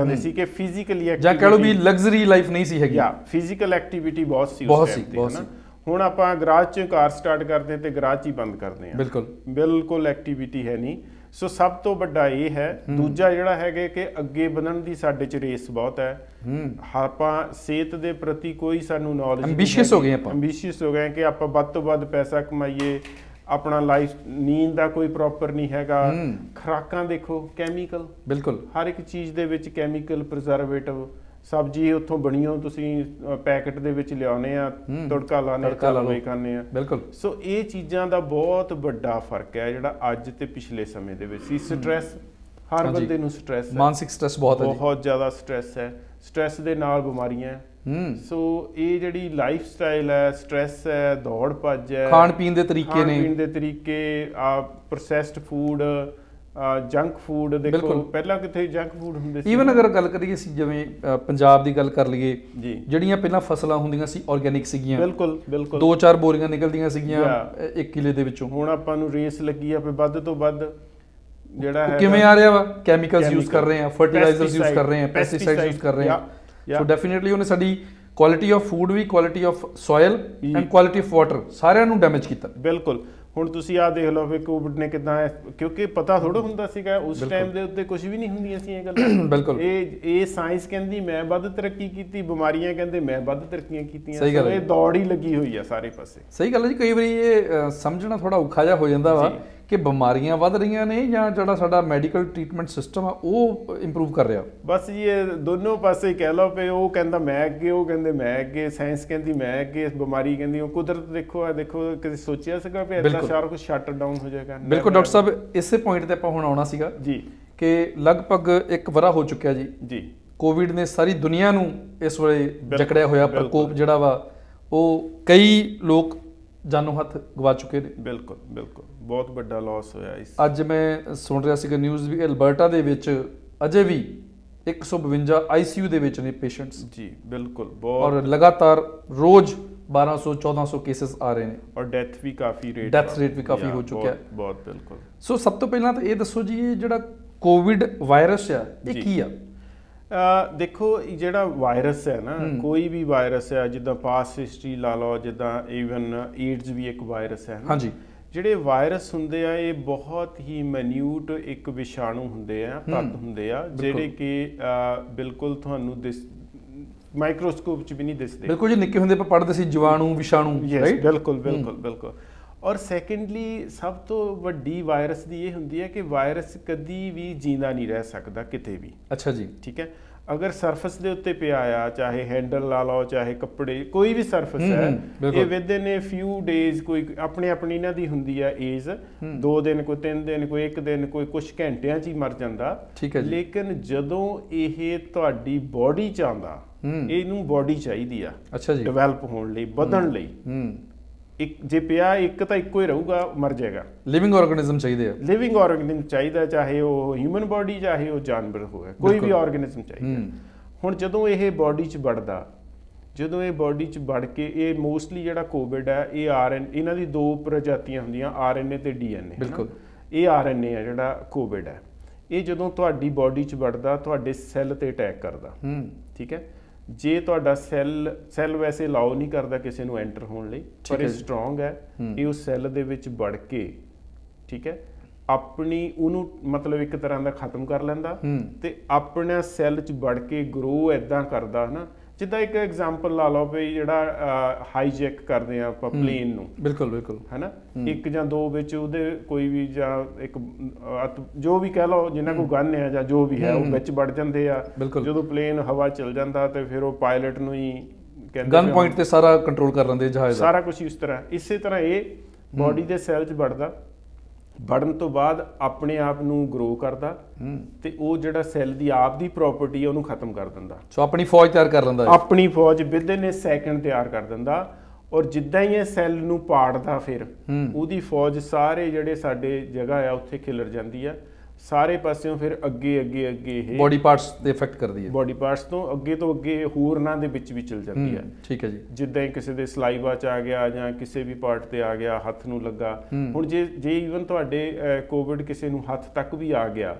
ਦੇ ਸੀ ਕਿ ਫਿਜ਼ੀਕਲੀ ਜਾਂ ਕਹ ਲਓ ਵੀ ਲਗਜ਼ਰੀ ਲਾਈਫ ਨਹੀਂ ਸੀ ਹੈਗੀ, ਫਿਜ਼ੀਕਲ ਐਕਟੀਵਿਟੀ ਬਹੁਤ ਸੀ ਉਸ ਟਾਈਮ ਤੇ, ਹੈ ਨਾ। ਹੁਣ ਆਪਾਂ ਗਰਾਜ 'ਚ ਕਾਰ ਸਟਾਰਟ ਕਰਦੇ ਤੇ ਗਰਾਜ 'ਚ ਹੀ ਬੰਦ ਕਰਦੇ ਹਾਂ, ਬਿਲਕੁਲ ਐਕਟੀਵਿਟੀ ਹੈ ਨਹੀਂ। ਸੋ ਸਭ ਤੋਂ ਵੱਡਾ ਇਹ ਹੈ। ਦੂਜਾ ਜਿਹੜਾ ਹੈਗਾ ਕਿ ਅੱਗੇ ਵਧਣ ਦੀ ਸਾਡੇ 'ਚ ਰੇਸ ਬਹੁਤ ਹੈ। ਆਪਾਂ ਸਿਹਤ ਦੇ ਪ੍ਰਤੀ ਕੋਈ ਸਾਨੂੰ ਨੌਲੇਜ, ਐਂਬੀਸ਼ੀਅਸ ਹੋ ਗਏ ਕਿ ਆਪਾਂ ਵੱਧ ਤੋਂ ਵੱਧ ਪੈਸਾ ਕਮਾਈਏ, ਆਪਣਾ ਲਾਈਫ, ਨੀਂਦ ਦਾ ਕੋਈ ਪ੍ਰੋਪਰ ਨਹੀਂ ਹੈਗਾ, ਖੁਰਾਕਾਂ ਦੇਖੋ ਕੈਮੀਕਲ, ਬਿਲਕੁਲ ਹਰ ਇੱਕ ਚੀਜ਼ ਦੇ ਵਿੱਚ ਕੈਮੀਕਲ, ਪ੍ਰੀਜ਼ਰਵੇਟਿਵ, ਸਬਜ਼ੀ ਉੱਥੋਂ ਬਣੀਓ ਤੁਸੀਂ ਪੈਕਟ ਦੇ ਵਿੱਚ ਲਿਆਉਨੇ ਆ, ਤੜਕਾ ਲਾਣੇ, ਚੱਲ ਖਾਣੇ ਆ। ਬਿਲਕੁਲ। ਸੋ ਇਹ ਚੀਜ਼ਾਂ ਦਾ ਬਹੁਤ ਵੱਡਾ ਫਰਕ ਹੈ ਜਿਹੜਾ ਅੱਜ ਤੇ ਪਿਛਲੇ ਸਮੇਂ ਦੇ ਵਿੱਚ ਸੀ। ਸਟ੍ਰੈਸ, ਹਰ ਬੰਦੇ ਨੂੰ ਸਟ੍ਰੈਸ ਹੈ, ਮਾਨਸਿਕ ਸਟ੍ਰੈਸ ਬਹੁਤ ਜ਼ਿਆਦਾ ਸਟ੍ਰੈਸ ਹੈ। ਸਟ੍ਰੈਸ ਦੇ ਨਾਲ ਬਿਮਾਰੀਆਂ। ਸੋ ਇਹ ਜਿਹੜੀ ਲਾਈਫ ਸਟਾਈਲ ਹੈ, ਸਟ੍ਰੈਸ ਹੈ, ਦੌੜ ਭੱਜ ਹੈ, ਖਾਣ ਪੀਣ ਦੇ ਤਰੀਕੇ ਨੇ, ਖਾਣ ਪੀਣ ਦੇ ਤਰੀਕੇ, ਪ੍ਰੋਸੈਸਡ ਫੂਡ, ਜੰਕ ਫੂਡ। ਦੇਖੋ ਪਹਿਲਾਂ ਕਿੱਥੇ ਜੰਕ ਫੂਡ ਹੁੰਦੇ ਸੀ। ਈਵਨ ਅਗਰ ਗੱਲ ਕਰੀਏ ਸੀ ਜਿਵੇਂ ਪੰਜਾਬ ਦੀ ਗੱਲ ਕਰ ਲਈਏ ਜੀ, ਜਿਹੜੀਆਂ ਪਹਿਲਾਂ ਫਸਲਾਂ ਹੁੰਦੀਆਂ ਸੀ ਆਰਗੈਨਿਕ ਸੀਗੀਆਂ, ਬਿਲਕੁਲ ਬਿਲਕੁਲ 2-4 ਬੋਰੀਆਂ ਨਿਕਲਦੀਆਂ ਸੀਗੀਆਂ 1 ਕਿੱਲੇ ਦੇ ਵਿੱਚੋਂ। ਹੁਣ ਆਪਾਂ ਨੂੰ ਰੇਸ ਲੱਗੀ ਆ ਵੀ ਵੱਧ ਤੋਂ ਵੱਧ ਜਿਹੜਾ ਹੈ ਕਿਵੇਂ ਆ ਰਿਹਾ ਵਾ, ਕੈਮੀਕਲਸ ਯੂਜ਼ ਕਰ ਰਹੇ ਆ, ਫਰਟੀਲਾਈਜ਼ਰਸ ਯੂਜ਼ ਕਰ ਰਹੇ ਆ, ਪੈਸਟੀਸਾਈਡਸ ਯੂਜ਼ ਕਰ ਰਹੇ ਆ। ਸੋ ਡੈਫੀਨਿਟਲੀ ਉਹਨੇ ਸਾਡੀ ਕੁਆਲਿਟੀ ਆਫ ਫੂਡ ਵੀ, quality of soil and quality of water ਸਾਰਿਆਂ ਨੂੰ ਡੈਮੇਜ ਕੀਤਾ। ਬਿਲਕੁਲ। ਹੁਣ ਤੁਸੀਂ ਆਹ ਦੇਖ ਲਓ ਵੀ ਕੋਵਿਡ ਨੇ ਕਿੱਦਾਂ, ਕਿਉਂਕਿ ਪਤਾ ਥੋੜਾ ਹੁੰਦਾ ਸੀਗਾ ਉਸ ਟਾਈਮ ਦੇ ਉੱਤੇ, ਕੁਝ ਵੀ ਨਹੀਂ ਹੁੰਦੀਆਂ ਸੀ ਇਹ ਗੱਲਾਂ। ਬਿਲਕੁਲ। ਇਹ ਸਾਇੰਸ ਕਹਿੰਦੀ ਮੈਂ ਵੱਧ ਤਰੱਕੀ ਕੀਤੀ, ਬਿਮਾਰੀਆਂ ਕਹਿੰਦੇ ਮੈਂ ਵੱਧ ਤਰੱਕੀਆਂ ਕੀਤੀਆਂ। ਸਹੀ ਗੱਲ ਹੈ, ਇਹ ਦੌੜ ਹੀ ਲੱਗੀ ਹੋਈ ਆ ਸਾਰੇ ਪਾਸੇ। ਸਹੀ ਗੱਲ ਹੈ ਜੀ। ਕਈ ਵਾਰੀ ਇਹ ਸਮਝਣਾ ਥੋੜਾ ਔਖਾ ਜਿਹਾ ਹੋ ਜਾਂਦਾ ਵਾ ਕਿ ਬਿਮਾਰੀਆਂ ਵੱਧ ਰਹੀਆਂ ਨੇ ਜਾਂ ਜਿਹੜਾ ਸਾਡਾ ਮੈਡੀਕਲ ਟ੍ਰੀਟਮੈਂਟ ਸਿਸਟਮ ਆ ਉਹ ਇੰਪਰੂਵ ਕਰ ਰਿਹਾ। ਬਸ ਜੀ ਇਹ ਦੋਨੋਂ ਪਾਸੇ ਕਹਿ ਲਓ ਪਏ, ਉਹ ਕਹਿੰਦਾ ਮੈਂ ਅੱਗੇ, ਉਹ ਕਹਿੰਦੇ ਮੈਂ ਅੱਗੇ, ਸਾਇੰਸ ਕਹਿੰਦੀ ਮੈਂ ਅੱਗੇ, ਬਿਮਾਰੀ ਕਹਿੰਦੀ ਉਹ। ਕੁਦਰਤ ਦੇਖੋ ਕਦੇ ਸੋਚਿਆ ਸੀਗਾ ਵੀ ਇਦਾਂ ਸਾਰਾ ਕੁਝ ਸ਼ਟ ਡਾਊਨ ਹੋ ਜਾਏਗਾ? ਬਿਲਕੁਲ ਡਾਕਟਰ ਸਾਹਿਬ, ਇਸੇ ਪੁਆਇੰਟ ਤੇ ਆਪਾਂ ਹੁਣ ਆਉਣਾ ਸੀਗਾ ਜੀ ਕਿ ਲਗਭਗ 1 ਵਰ੍ਹਾ ਹੋ ਚੁੱਕਿਆ ਜੀ ਕੋਵਿਡ ਨੇ ਸਾਰੀ ਦੁਨੀਆ ਨੂੰ ਇਸ ਵੇਲੇ ਜਕੜਿਆ ਹੋਇਆ। ਪ੍ਰਕੋਪ ਜਿਹੜਾ ਵਾ ਉਹ ਕਈ ਲੋਕ ਜਾਨੋਂ ਹੱਥ ਗਵਾ ਚੁੱਕੇ ਨੇ। ਬਿਲਕੁਲ ਬਿਲਕੁਲ, ਬਹੁਤ ਵੱਡਾ ਲਾਸ ਹੋਇਆ ਇਸ। ਅੱਜ ਮੈਂ ਸੁਣ ਰਿਹਾ ਸੀਗਾ ਨਿਊਜ਼ ਵੀ ਅਲਬਰਟਾ ਦੇ ਵਿੱਚ ਅਜੇ ਵੀ 152 ICU ਦੇ ਵਿੱਚ ਨੇ ਪੇਸ਼ੈਂਟਸ ਜੀ। ਬਿਲਕੁਲ, ਬਹੁਤ। ਔਰ ਲਗਾਤਾਰ ਰੋਜ਼ 1200-1400 ਕੇਸਿਸ ਆ ਰਹੇ ਨੇ ਔਰ ਡੈਥ ਰੇਟ ਵੀ ਕਾਫੀ ਹੋ ਚੁੱਕਿਆ। ਬਹੁਤ ਬਿਲਕੁਲ। ਸੋ ਸਭ ਤੋਂ ਪਹਿਲਾਂ ਤਾਂ ਇਹ ਦੱਸੋ ਜੀ, ਇਹ ਜਿਹੜਾ ਕੋਵਿਡ ਵਾਇਰਸ ਆ ਇਹ ਕੀ ਆ? ਦੇਖੋ ਜਿਹੜਾ ਵਾਇਰਸ ਹੈ ਨਾ, ਕੋਈ ਵੀ ਵਾਇਰਸ ਹੈ, ਜਿੱਦਾਂ ਪਾਸਟ ਹਿਸਟਰੀ ਲਾ ਲਓ, ਜਿੱਦਾਂ ਈਵਨ ਏਡਜ਼ ਵੀ ਇੱਕ ਵਾਇਰਸ ਹੈ। ਹਾਂਜੀ। ਜਿਹੜੇ ਵਾਇਰਸ ਹੁੰਦੇ ਆ ਇਹ ਬਹੁਤ ਹੀ ਮੈਨਿਊਟ ਇੱਕ ਵਿਸ਼ਾਣੂ ਹੁੰਦੇ ਆ, ਤੱਤ ਹੁੰਦੇ ਆ ਜਿਹੜੇ ਕਿ ਬਿਲਕੁਲ ਤੁਹਾਨੂੰ ਮਾਈਕਰੋਸਕੋਪ 'ਚ ਵੀ ਨਹੀਂ ਦਿਸਦੇ। ਬਿਲਕੁਲ ਜੀ, ਨਿੱਕੇ ਹੁੰਦੇ ਆਪਾਂ ਪੜ੍ਹਦੇ ਸੀ ਜੀਵਾਣੂ, ਵਿਸ਼ਾਣੂ। ਬਿਲਕੁਲ ਬਿਲਕੁਲ ਬਿਲਕੁਲ। ਔਰ ਸੈਕੰਡਲੀ ਸਭ ਤੋਂ ਵੱਡੀ ਵਾਇਰਸ ਦੀ ਇਹ ਹੁੰਦੀ ਹੈ ਕਿ ਵਾਇਰਸ ਕਦੀ ਵੀ ਜਿੰਦਾ ਨਹੀਂ ਰਹਿ ਸਕਦਾ ਕਿਤੇ ਵੀ। ਅੱਛਾ ਜੀ, ਠੀਕ ਹੈ। ਅਗਰ ਸਰਫੇਸ ਦੇ ਉੱਤੇ ਪਿਆ ਆ, ਚਾਹੇ ਹੈਂਡਲ ਲਾ ਲਓ, ਚਾਹੇ ਕੱਪੜੇ, ਕੋਈ ਵੀ ਸਰਫੇਸ ਹੈ, ਇਹ ਵਿਦਿਨ ਏ ਫਿਊ ਡੇਜ਼, ਕੋਈ ਆਪਣੀ ਇਹਨਾਂ ਦੀ ਹੁੰਦੀ ਆ ਏਜ, 2 ਦਿਨ, ਕੋਈ 3 ਦਿਨ, ਕੋਈ 1 ਦਿਨ, ਕੋਈ ਕੁਝ ਘੰਟਿਆਂ 'ਚ ਹੀ ਮਰ ਜਾਂਦਾ। ਠੀਕ ਹੈ। ਲੇਕਿਨ ਜਦੋਂ ਇਹ ਤੁਹਾਡੀ ਬੋਡੀ 'ਚ ਆਉਂਦਾ, ਇਹਨੂੰ ਬੋਡੀ ਚਾਹੀਦੀ ਆ, ਅੱਛਾ ਜੀ, ਡਿਵੈਲਪ ਹੋਣ ਲਈ, ਵਧਣ ਲਈ। ਇੱਕ ਜੇ ਪਿਆ ਇੱਕ ਤਾਂ ਇੱਕੋ ਹੀ ਰਹੂਗਾ, ਮਰ ਜਾਏਗਾ। ਲਿਵਿੰਗ ਆਰਗੇਨਿਜ਼ਮ ਚਾਹੀਦੇ ਆ, ਲਿਵਿੰਗ ਆਰਗੇਨਿਜ਼ਮ ਚਾਹੀਦਾ, ਚਾਹੇ ਉਹ ਹਿਊਮਨ ਬੋਡੀ, ਚਾਹੇ ਉਹ ਜਾਨਵਰ ਹੋਵੇ, ਕੋਈ ਵੀ ਆਰਗੇਨਿਜ਼ਮ ਚਾਹੀਦਾ। ਹੁਣ ਜਦੋਂ ਇਹ ਬੋਡੀ 'ਚ ਵੜਦਾ, ਜਦੋਂ ਇਹ ਬੋਡੀ 'ਚ ਵੜ ਕੇ, ਇਹ ਮੋਸਟਲੀ ਜਿਹੜਾ ਕੋਵਿਡ ਹੈ ਇਹ ਇਹਨਾਂ ਦੀ 2 ਪ੍ਰਜਾਤੀਆਂ ਹੁੰਦੀਆਂ, RNA ਤੇ DNA। ਬਿਲਕੁਲ। ਇਹ RNA ਹੈ ਜਿਹੜਾ ਕੋਵਿਡ ਹੈ, ਇਹ ਜਦੋਂ ਤੁਹਾਡੀ ਬੋਡੀ 'ਚ ਵੜਦਾ ਤੁਹਾਡੇ ਸੈੱਲ ਤੇ ਅਟੈਕ ਕਰਦਾ। ਠੀਕ ਹੈ। ਜੇ ਤੁਹਾਡਾ ਸੈੱਲ ਵੈਸੇ ਅਲਾਓ ਨਹੀਂ ਕਰਦਾ ਕਿਸੇ ਨੂੰ ਐਂਟਰ ਹੋਣ ਲਈ, ਪਰ ਇਹ ਸਟਰੋਂਗ ਹੈ, ਇਹ ਉਸ ਸੈੱਲ ਦੇ ਵਿੱਚ ਵੜ ਕੇ, ਠੀਕ ਹੈ, ਉਹਨੂੰ ਮਤਲਬ ਇੱਕ ਤਰ੍ਹਾਂ ਦਾ ਖਤਮ ਕਰ ਲੈਂਦਾ ਤੇ ਆਪਣਾ ਸੈੱਲ 'ਚ ਵੜ ਕੇ ਗਰੋ ਐਦਾਂ ਕਰਦਾ ਨਾ, ਜਿੱਦਾਂ ਇੱਕ ਐਗਜ਼ਾਮਪਲ ਲਾ ਲਓ ਵੀ ਜਿਹੜਾ ਹਾਈਜੈਕ ਕਰਦੇ ਆ ਆਪਾਂ ਪਲੇਨ ਨੂੰ। ਬਿਲਕੁਲ ਬਿਲਕੁਲ, ਹੈ ਨਾ। 1 ਜਾਂ 2 ਵਿੱਚ ਉਹਦੇ ਕੋਈ ਵੀ, ਜਾਂ ਇੱਕ ਜੋ ਵੀ ਕਹਿ ਲਓ, ਜਿਨ੍ਹਾਂ ਕੋਲ ਗਨ ਹੈ ਜਾਂ ਜੋ ਵੀ ਹੈ, ਉਹ ਵਿੱਚ ਵੜ ਜਾਂਦੇ ਆ। ਜਦੋਂ ਪਲੇਨ ਹਵਾ ਚੱਲ ਜਾਂਦਾ ਤੇ ਫਿਰ ਉਹ ਪਾਇਲਟ ਨੂੰ ਹੀ ਕਹਿੰਦੇ ਗਨ ਪੁਆਇੰਟ ਤੇ ਸਾਰਾ ਕੰਟਰੋਲ ਕਰ ਲੈਂਦੇ ਜਹਾਜ਼ ਦਾ, ਸਾਰਾ ਕੁਝ ਇਸ ਤਰ੍ਹਾਂ। ਇਸੇ ਤਰ੍ਹਾਂ ਇਹ ਬੋਡੀ ਦੇ ਸੈੱਲ 'ਚ ਵੜਦਾ, ਵੜਨ ਤੋਂ ਬਾਅਦ ਆਪਣੇ ਆਪ ਨੂੰ ਗਰੋ ਕਰਦਾ ਤੇ ਉਹ ਜਿਹੜਾ ਸੈੱਲ ਦੀ ਆਪ ਦੀ ਪ੍ਰਾਪਰਟੀ ਹੈ ਉਹਨੂੰ ਖਤਮ ਕਰ ਦਿੰਦਾ। ਸੋ ਆਪਣੀ ਫੌਜ ਤਿਆਰ ਕਰ ਲੈਂਦਾ, ਆਪਣੀ ਫੌਜ ਵਿਦਿਨ ਏ ਸੈਕਿੰਡ ਤਿਆਰ ਕਰ ਦਿੰਦਾ। ਔਰ ਜਿੱਦਾਂ ਹੀ ਇਹ ਸੈੱਲ ਨੂੰ ਪਾੜਦਾ, ਫਿਰ ਉਹਦੀ ਫੌਜ ਸਾਰੇ ਜਿਹੜੇ ਸਾਡੇ ਜਗ੍ਹਾ ਆ ਉੱਥੇ ਖਿਲਰ ਜਾਂਦੀ ਆ, ਸਾਰੇ ਪਾਸਿਓਂ ਫਿਰ ਅੱਗੇ ਅੱਗੇ ਅੱਗੇ ਇਹ ਬੋਡੀ ਪਾਰਟਸ ਤੇ ਇਫੈਕਟ ਕਰਦੀ ਹੈ, ਬੋਡੀ ਪਾਰਟਸ ਤੋਂ ਅੱਗੇ ਹੋਰਨਾਂ ਦੇ ਵਿੱਚ ਵੀ ਚਲ ਜਾਂਦੀ ਹੈ। ਠੀਕ ਹੈ ਜੀ। ਜਿੱਦਾਂ ਹੀ ਕਿਸੇ ਦੇ ਸਲਾਈਵਾ 'ਚ ਆ ਗਿਆ ਜਾਂ ਕਿਸੇ ਵੀ ਪਾਰਟ ਤੇ ਆ ਗਿਆ, ਹੱਥ ਨੂੰ ਲੱਗਾ। ਹੁਣ ਜੇ ਈਵਨ ਤੁਹਾਡੇ ਕੋਵਿਡ ਕਿਸੇ ਨੂੰ ਹੱਥ ਤੱਕ ਵੀ ਆ ਗਿਆ,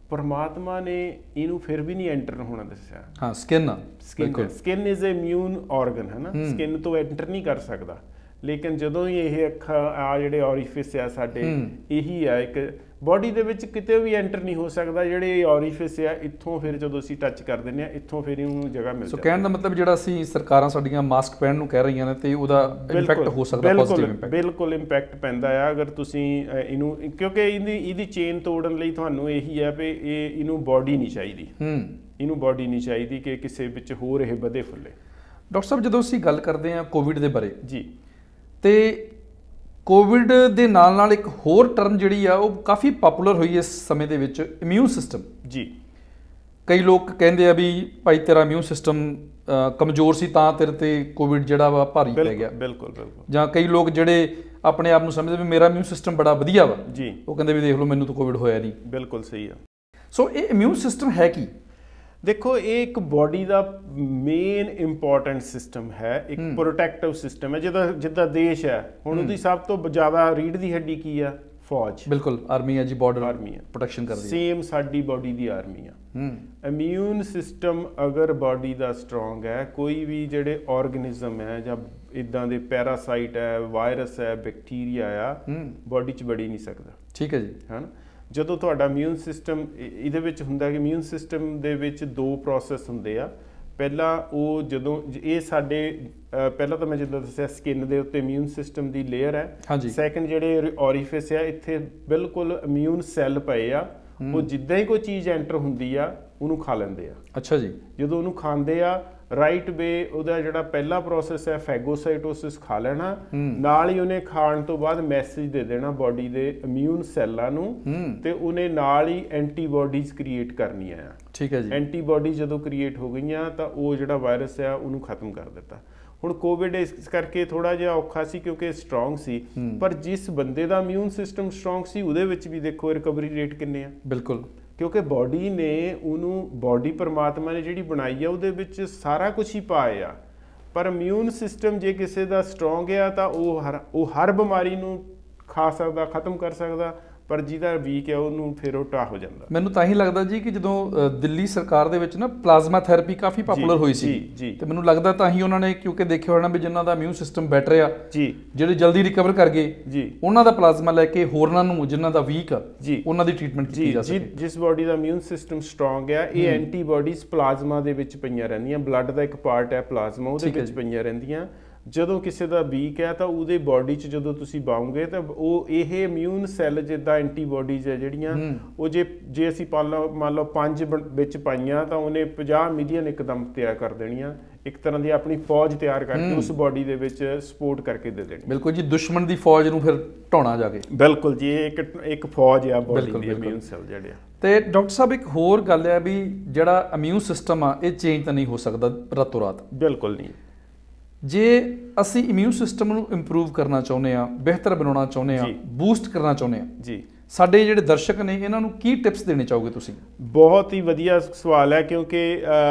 ਪਰਮਾਤਮਾ ਨੇ ਇਹਨੂੰ ਫਿਰ ਵੀ ਨਹੀਂ ਐਂਟਰ ਹੋਣਾ ਦੱਸਿਆ। ਹਾਂ, skin is a immune organ, ਹੈ ਨਾ। ਸਕਿਨ ਤੋਂ ਐਂਟਰ ਨਹੀਂ ਕਰ ਸਕਦਾ, ਲੇਕਿਨ ਜਦੋਂ ਹੀ ਇਹ ਅੱਖਾਂ ਆ ਜਿਹੜੇ ਔਰੀਫਿਸ ਆ ਸਾਡੇ, ਇਹੀ ਆ ਇੱਕ ਬੋਡੀ ਦੇ ਵਿੱਚ ਕਿਤੇ ਵੀ ਐਂਟਰ ਨਹੀਂ ਹੋ ਸਕਦਾ। ਜਿਹੜੇ ਔਰੀਫਿਸ ਆ ਇੱਥੋਂ ਫਿਰ ਜਦੋਂ ਅਸੀਂ ਟੱਚ ਕਰ ਦਿੰਦੇ ਆ, ਇੱਥੋਂ ਫਿਰ ਇਹਨੂੰ ਜਗ੍ਹਾ ਮਿਲ ਜਾਂਦੀ। ਸੋ ਕਹਿਣ ਦਾ ਮਤਲਬ ਜਿਹੜਾ ਅਸੀਂ ਸਰਕਾਰਾਂ ਸਾਡੀਆਂ ਮਾਸਕ ਪਹਿਨਣ ਨੂੰ ਕਹਿ ਰਹੀਆਂ ਨੇ ਤੇ ਉਹਦਾ ਇੰਪੈਕਟ ਹੋ ਸਕਦਾ, ਪੋਜ਼ਿਟਿਵ ਇੰਪੈਕਟ। ਬਿਲਕੁਲ ਇੰਪੈਕਟ ਪੈਂਦਾ ਆ ਅਗਰ ਤੁਸੀਂ ਇਹਨੂੰ, ਕਿਉਂਕਿ ਇਹਦੀ ਚੇਨ ਤੋੜਨ ਲਈ ਤੁਹਾਨੂੰ ਇਹੀ ਹੈ ਵੀ ਇਹਨੂੰ ਬੋਡੀ ਨਹੀਂ ਚਾਹੀਦੀ, ਇਹਨੂੰ ਬਾਡੀ ਨਹੀਂ ਚਾਹੀਦੀ ਕਿ ਕਿਸੇ ਵਿੱਚ ਹੋਰ ਇਹ ਵਧੇ ਫੁੱਲੇ। ਡਾਕਟਰ ਸਾਹਿਬ ਜਦੋਂ ਅਸੀਂ ਗੱਲ ਕਰਦੇ ਹਾਂ ਕੋਵਿਡ ਦੇ ਬਾਰੇ ਜੀ, ਤੇ ਕੋਵਿਡ ਦੇ ਨਾਲ ਨਾਲ ਇੱਕ ਹੋਰ ਟਰਮ ਜਿਹੜੀ ਆ ਉਹ ਕਾਫੀ ਪਾਪੂਲਰ ਹੋਈ ਇਸ ਸਮੇਂ ਦੇ ਵਿੱਚ, ਇਮਿਊਨ ਸਿਸਟਮ। ਜੀ, ਕਈ ਲੋਕ ਕਹਿੰਦੇ ਆ ਵੀ ਭਾਈ ਤੇਰਾ ਇਮਿਊਨ ਸਿਸਟਮ ਕਮਜ਼ੋਰ ਸੀ ਤਾਂ ਤੇਰੇ ਤੇ ਕੋਵਿਡ ਜਿਹੜਾ ਵਾ ਭਾਰੀ ਪੈ ਗਿਆ। ਬਿਲਕੁਲ ਬਿਲਕੁਲ। ਜਾਂ ਕਈ ਲੋਕ ਜਿਹੜੇ ਆਪਣੇ ਆਪ ਨੂੰ ਸਮਝਦੇ ਵੀ ਮੇਰਾ ਇਮਿਊਨ ਸਿਸਟਮ ਬੜਾ ਵਧੀਆ ਵਾ, ਜੀ, ਉਹ ਕਹਿੰਦੇ ਵੀ ਦੇਖ ਲਓ ਮੈਨੂੰ ਤਾਂ ਕੋਵਿਡ ਹੋਇਆ ਨਹੀਂ। ਬਿਲਕੁਲ ਸਹੀ ਆ। ਸੋ ਇਹ ਇਮਿਊਨ ਸਿਸਟਮ ਹੈ ਕੀ? ਦੇਖੋ, ਇਹ ਇੱਕ ਬਾਡੀ ਦਾ ਮੇਨ ਇੰਪੋਰਟੈਂਟ ਸਿਸਟਮ ਹੈ, ਇੱਕ ਪ੍ਰੋਟੈਕਟਿਵ ਸਿਸਟਮ ਹੈ। ਜਿੱਦਾਂ ਦੇਸ਼ ਹੈ ਹੁਣ, ਉਹਦੀ ਸਭ ਤੋਂ ਜ਼ਿਆਦਾ ਰੀੜ੍ਹ ਦੀ ਹੱਡੀ ਕੀ ਆ? ਫੌਜ। ਬਿਲਕੁਲ, ਆਰਮੀ ਹੈ ਜੀ, ਬਾਰਡਰ ਆਰਮੀ ਹੈ, ਪ੍ਰੋਟੈਕਸ਼ਨ ਕਰਦੀ ਹੈ। ਸੇਮ ਸਾਡੀ ਬਾਡੀ ਦੀ ਆਰਮੀ ਆ। ਇਮਿਊਨ ਸਿਸਟਮ ਅਗਰ ਬਾਡੀ ਦਾ ਸਟਰੋਂਗ ਹੈ, ਕੋਈ ਵੀ ਜਿਹੜੇ ਆਰਗੇਨਿਜ਼ਮ ਹੈ ਜਾਂ ਇਦਾਂ ਦੇ ਪੈਰਾਸਾਈਟ ਹੈ, ਵਾਇਰਸ ਹੈ, ਬੈਕਟੀਰੀਆ ਆ, ਬਾਡੀ 'ਚ ਵੜੀ ਨਹੀਂ ਸਕਦਾ। ਠੀਕ ਹੈ ਜੀ। ਹੈ ਜਦੋਂ ਤੁਹਾਡਾ ਇਮਿਊਨ ਸਿਸਟਮ, ਇਹਦੇ ਵਿੱਚ ਹੁੰਦਾ ਕਿ ਇਮਿਊਨ ਸਿਸਟਮ ਦੇ ਵਿੱਚ 2 ਪ੍ਰੋਸੈਸ ਹੁੰਦੇ ਆ। ਪਹਿਲਾਂ ਉਹ ਜਦੋਂ ਇਹ ਸਾਡੇ ਪਹਿਲਾਂ ਤਾਂ ਮੈਂ ਜਿੱਦਾਂ ਦੱਸਿਆ ਸਕਿਨ ਦੇ ਉੱਤੇ ਇਮਿਊਨ ਸਿਸਟਮ ਦੀ ਲੇਅਰ ਹੈ। ਸੈਕੰਡ ਜਿਹੜੇ ਔਰੀਫਿਸ ਆ, ਇੱਥੇ ਬਿਲਕੁਲ ਇਮਿਊਨ ਸੈੱਲ ਪਏ ਆ, ਉਹ ਜਿੱਦਾਂ ਹੀ ਕੋਈ ਚੀਜ਼ ਐਂਟਰ ਹੁੰਦੀ ਆ ਉਹਨੂੰ ਖਾ ਲੈਂਦੇ ਆ। ਅੱਛਾ ਜੀ। ਜਦੋਂ ਉਹਨੂੰ ਖਾਂਦੇ ਆ, ਰਾਈਟ ਵੇ ਉਹਦਾ ਜਿਹੜਾ ਪਹਿਲਾ ਪ੍ਰੋਸੈਸ ਹੈ ਫੈਗੋਸਾਈਟੋਸਿਸ, ਖਾ ਲੈਣਾ, ਨਾਲ ਹੀ ਉਹਨੇ ਖਾਣ ਤੋਂ ਬਾਅਦ ਮੈਸੇਜ ਦੇ ਦੇਣਾ ਬਾਡੀ ਦੇ ਇਮਿਊਨ ਸੈੱਲਾਂ ਨੂੰ, ਤੇ ਉਹਨੇ ਨਾਲ ਹੀ ਐਂਟੀਬਾਡੀਜ਼ ਕ੍ਰੀਏਟ ਕਰਨੀਆਂ ਆ। ਠੀਕ ਹੈ ਜੀ। ਐਂਟੀਬਾਡੀ ਜਦੋਂ ਕ੍ਰੀਏਟ ਹੋ ਗਈਆਂ ਤਾਂ ਉਹ ਜਿਹੜਾ ਵਾਇਰਸ ਆ ਉਹਨੂੰ ਖਤਮ ਕਰ ਦਿੱਤਾ। ਹੁਣ ਕੋਵਿਡ ਇਸ ਕਰਕੇ ਥੋੜਾ ਜਿਹਾ ਔਖਾ ਸੀ ਕਿਉਂਕਿ ਸਟਰੋਂਗ ਸੀ, ਪਰ ਜਿਸ ਬੰਦੇ ਦਾ ਇਮਿਊਨ ਸਿਸਟਮ ਸਟਰੋਂਗ ਸੀ ਉਹਦੇ ਵਿੱਚ ਵੀ ਦੇਖੋ ਰਿਕਵਰੀ ਰੇਟ ਕਿੰਨੇ ਆ। ਬਿਲਕੁਲ, ਕਿਉਂਕਿ ਬਾਡੀ ਨੇ ਉਹਨੂੰ, ਬਾਡੀ ਪਰਮਾਤਮਾ ਨੇ ਜਿਹੜੀ ਬਣਾਈ ਆ ਉਹਦੇ ਵਿੱਚ ਸਾਰਾ ਕੁਝ ਹੀ ਪਾਇਆ, ਪਰ ਇਮਿਊਨ ਸਿਸਟਮ ਜੇ ਕਿਸੇ ਦਾ ਸਟਰੋਂਗ ਆ ਤਾਂ ਉਹ ਹਰ ਬਿਮਾਰੀ ਨੂੰ ਖਾ ਸਕਦਾ, ਖਤਮ ਕਰ ਸਕਦਾ, ਪਰ ਜਿਹਦਾ ਵੀਕ ਹੈ ਉਹਨੂੰ ਫਿਰ ਉਹ ਟਾ ਹੋ ਜਾਂਦਾ। ਮੈਨੂੰ ਤਾਂ ਹੀ ਲੱਗਦਾ ਜੀ ਕਿ ਜਦੋਂ ਦਿੱਲੀ ਸਰਕਾਰ ਦੇ ਵਿੱਚ ਨਾ ਪਲਾਜ਼ਮਾ ਥੈਰੇਪੀ ਕਾਫੀ ਪਾਪੂਲਰ ਹੋਈ ਸੀ, ਤੇ ਮੈਨੂੰ ਲੱਗਦਾ ਤਾਂ ਹੀ ਉਹਨਾਂ ਨੇ, ਕਿਉਂਕਿ ਦੇਖਿਆ ਹੋਣਾ ਵੀ ਜਿਨ੍ਹਾਂ ਦਾ ਇਮਿਊਨ ਸਿਸਟਮ ਬੈਟਰ ਆ, ਜਿਹੜੇ ਜਲਦੀ ਰਿਕਵਰ ਕਰ ਗਏ, ਉਹਨਾਂ ਦਾ ਪਲਾਜ਼ਮਾ ਲੈ ਕੇ ਹੋਰਨਾਂ ਨੂੰ ਜਿਨ੍ਹਾਂ ਦਾ ਵੀਕ ਆ ਉਹਨਾਂ ਦੀ ਟ੍ਰੀਟਮੈਂਟ ਕੀਤੀ ਜਾ ਸਕੇ। ਜਿਸ ਬਾਡੀ ਦਾ ਇਮਿਊਨ ਸਿਸਟਮ ਸਟਰੋਂਗ ਆ, ਇਹ ਐਂਟੀਬਾਡੀਜ਼ ਪਲਾਜ਼ਮਾ ਦੇ ਵਿੱਚ ਪਈਆਂ ਰਹਿੰਦੀਆਂ, ਬਲੱਡ ਦਾ ਇੱਕ ਪਾਰਟ ਹੈ ਪਲਾਜ਼ਮਾ, ਉਹਦੇ ਵਿੱਚ ਪਈਆਂ ਰਹਿੰਦੀਆਂ। ਜਦੋਂ ਕਿਸੇ ਦਾ ਵੀਕ ਹੈ ਤਾਂ ਉਹਦੇ ਬਾਡੀ 'ਚ ਜਦੋਂ ਤੁਸੀਂ ਪਾਉਂਗੇ ਤਾਂ ਉਹ ਇਹ ਇਮਿਊਨ ਸੈੱਲ ਜਿੱਦਾਂ ਐਂਟੀਬਾਡੀਜ਼ ਹੈ ਜਿਹੜੀਆਂ, ਉਹ ਜੇ ਅਸੀਂ ਮੰਨ ਲਓ 5 ਵਿੱਚ ਪਾਈਆਂ ਤਾਂ ਉਹਨੇ 50 ਮਿਲੀਅਨ ਇੱਕਦਮ ਤਿਆਰ ਕਰ ਦੇਣੀਆਂ, ਇੱਕ ਤਰ੍ਹਾਂ ਦੀ ਆਪਣੀ ਫੌਜ ਤਿਆਰ ਕਰਕੇ ਉਸ ਬਾਡੀ ਦੇ ਵਿੱਚ ਸਪੋਰਟ ਕਰਕੇ ਦੇ ਦੇਣੀ। ਬਿਲਕੁਲ ਜੀ, ਦੁਸ਼ਮਣ ਦੀ ਫੌਜ ਨੂੰ ਫਿਰ ਢਾਉਣਾ ਜਾ ਕੇ। ਬਿਲਕੁਲ ਜੀ, ਇਹ ਇੱਕ ਫੌਜ ਆ ਬਾਡੀ ਦੀ, ਇਮਿਊਨ ਸੈੱਲ ਜਿਹੜੇ ਆ। ਤੇ ਡਾਕਟਰ ਸਾਹਿਬ ਇੱਕ ਹੋਰ ਗੱਲ ਹੈ ਵੀ ਜਿਹੜਾ ਇਮਿਊਨ ਸਿਸਟਮ ਆ ਇਹ ਚੇਂਜ ਤਾਂ ਨਹੀਂ ਹੋ ਸਕਦਾ ਰਾਤੋਂ ਰਾਤ। ਬਿਲਕੁਲ ਨਹੀਂ। ਜੇ ਅਸੀਂ ਇਮਿਊਨ ਸਿਸਟਮ ਨੂੰ ਇੰਪਰੂਵ ਕਰਨਾ ਚਾਹੁੰਦੇ ਆ, ਬਿਹਤਰ ਬਣਾਉਣਾ ਚਾਹੁੰਦੇ ਆ, ਬੂਸਟ ਕਰਨਾ ਚਾਹੁੰਦੇ ਆ ਜੀ, ਸਾਡੇ ਜਿਹੜੇ ਦਰਸ਼ਕ ਨੇ ਇਹਨਾਂ ਨੂੰ ਕੀ ਟਿਪਸ ਦੇਣੇ ਚਾਹੋਗੇ ਤੁਸੀਂ? ਬਹੁਤ ਹੀ ਵਧੀਆ ਸਵਾਲ ਹੈ, ਕਿਉਂਕਿ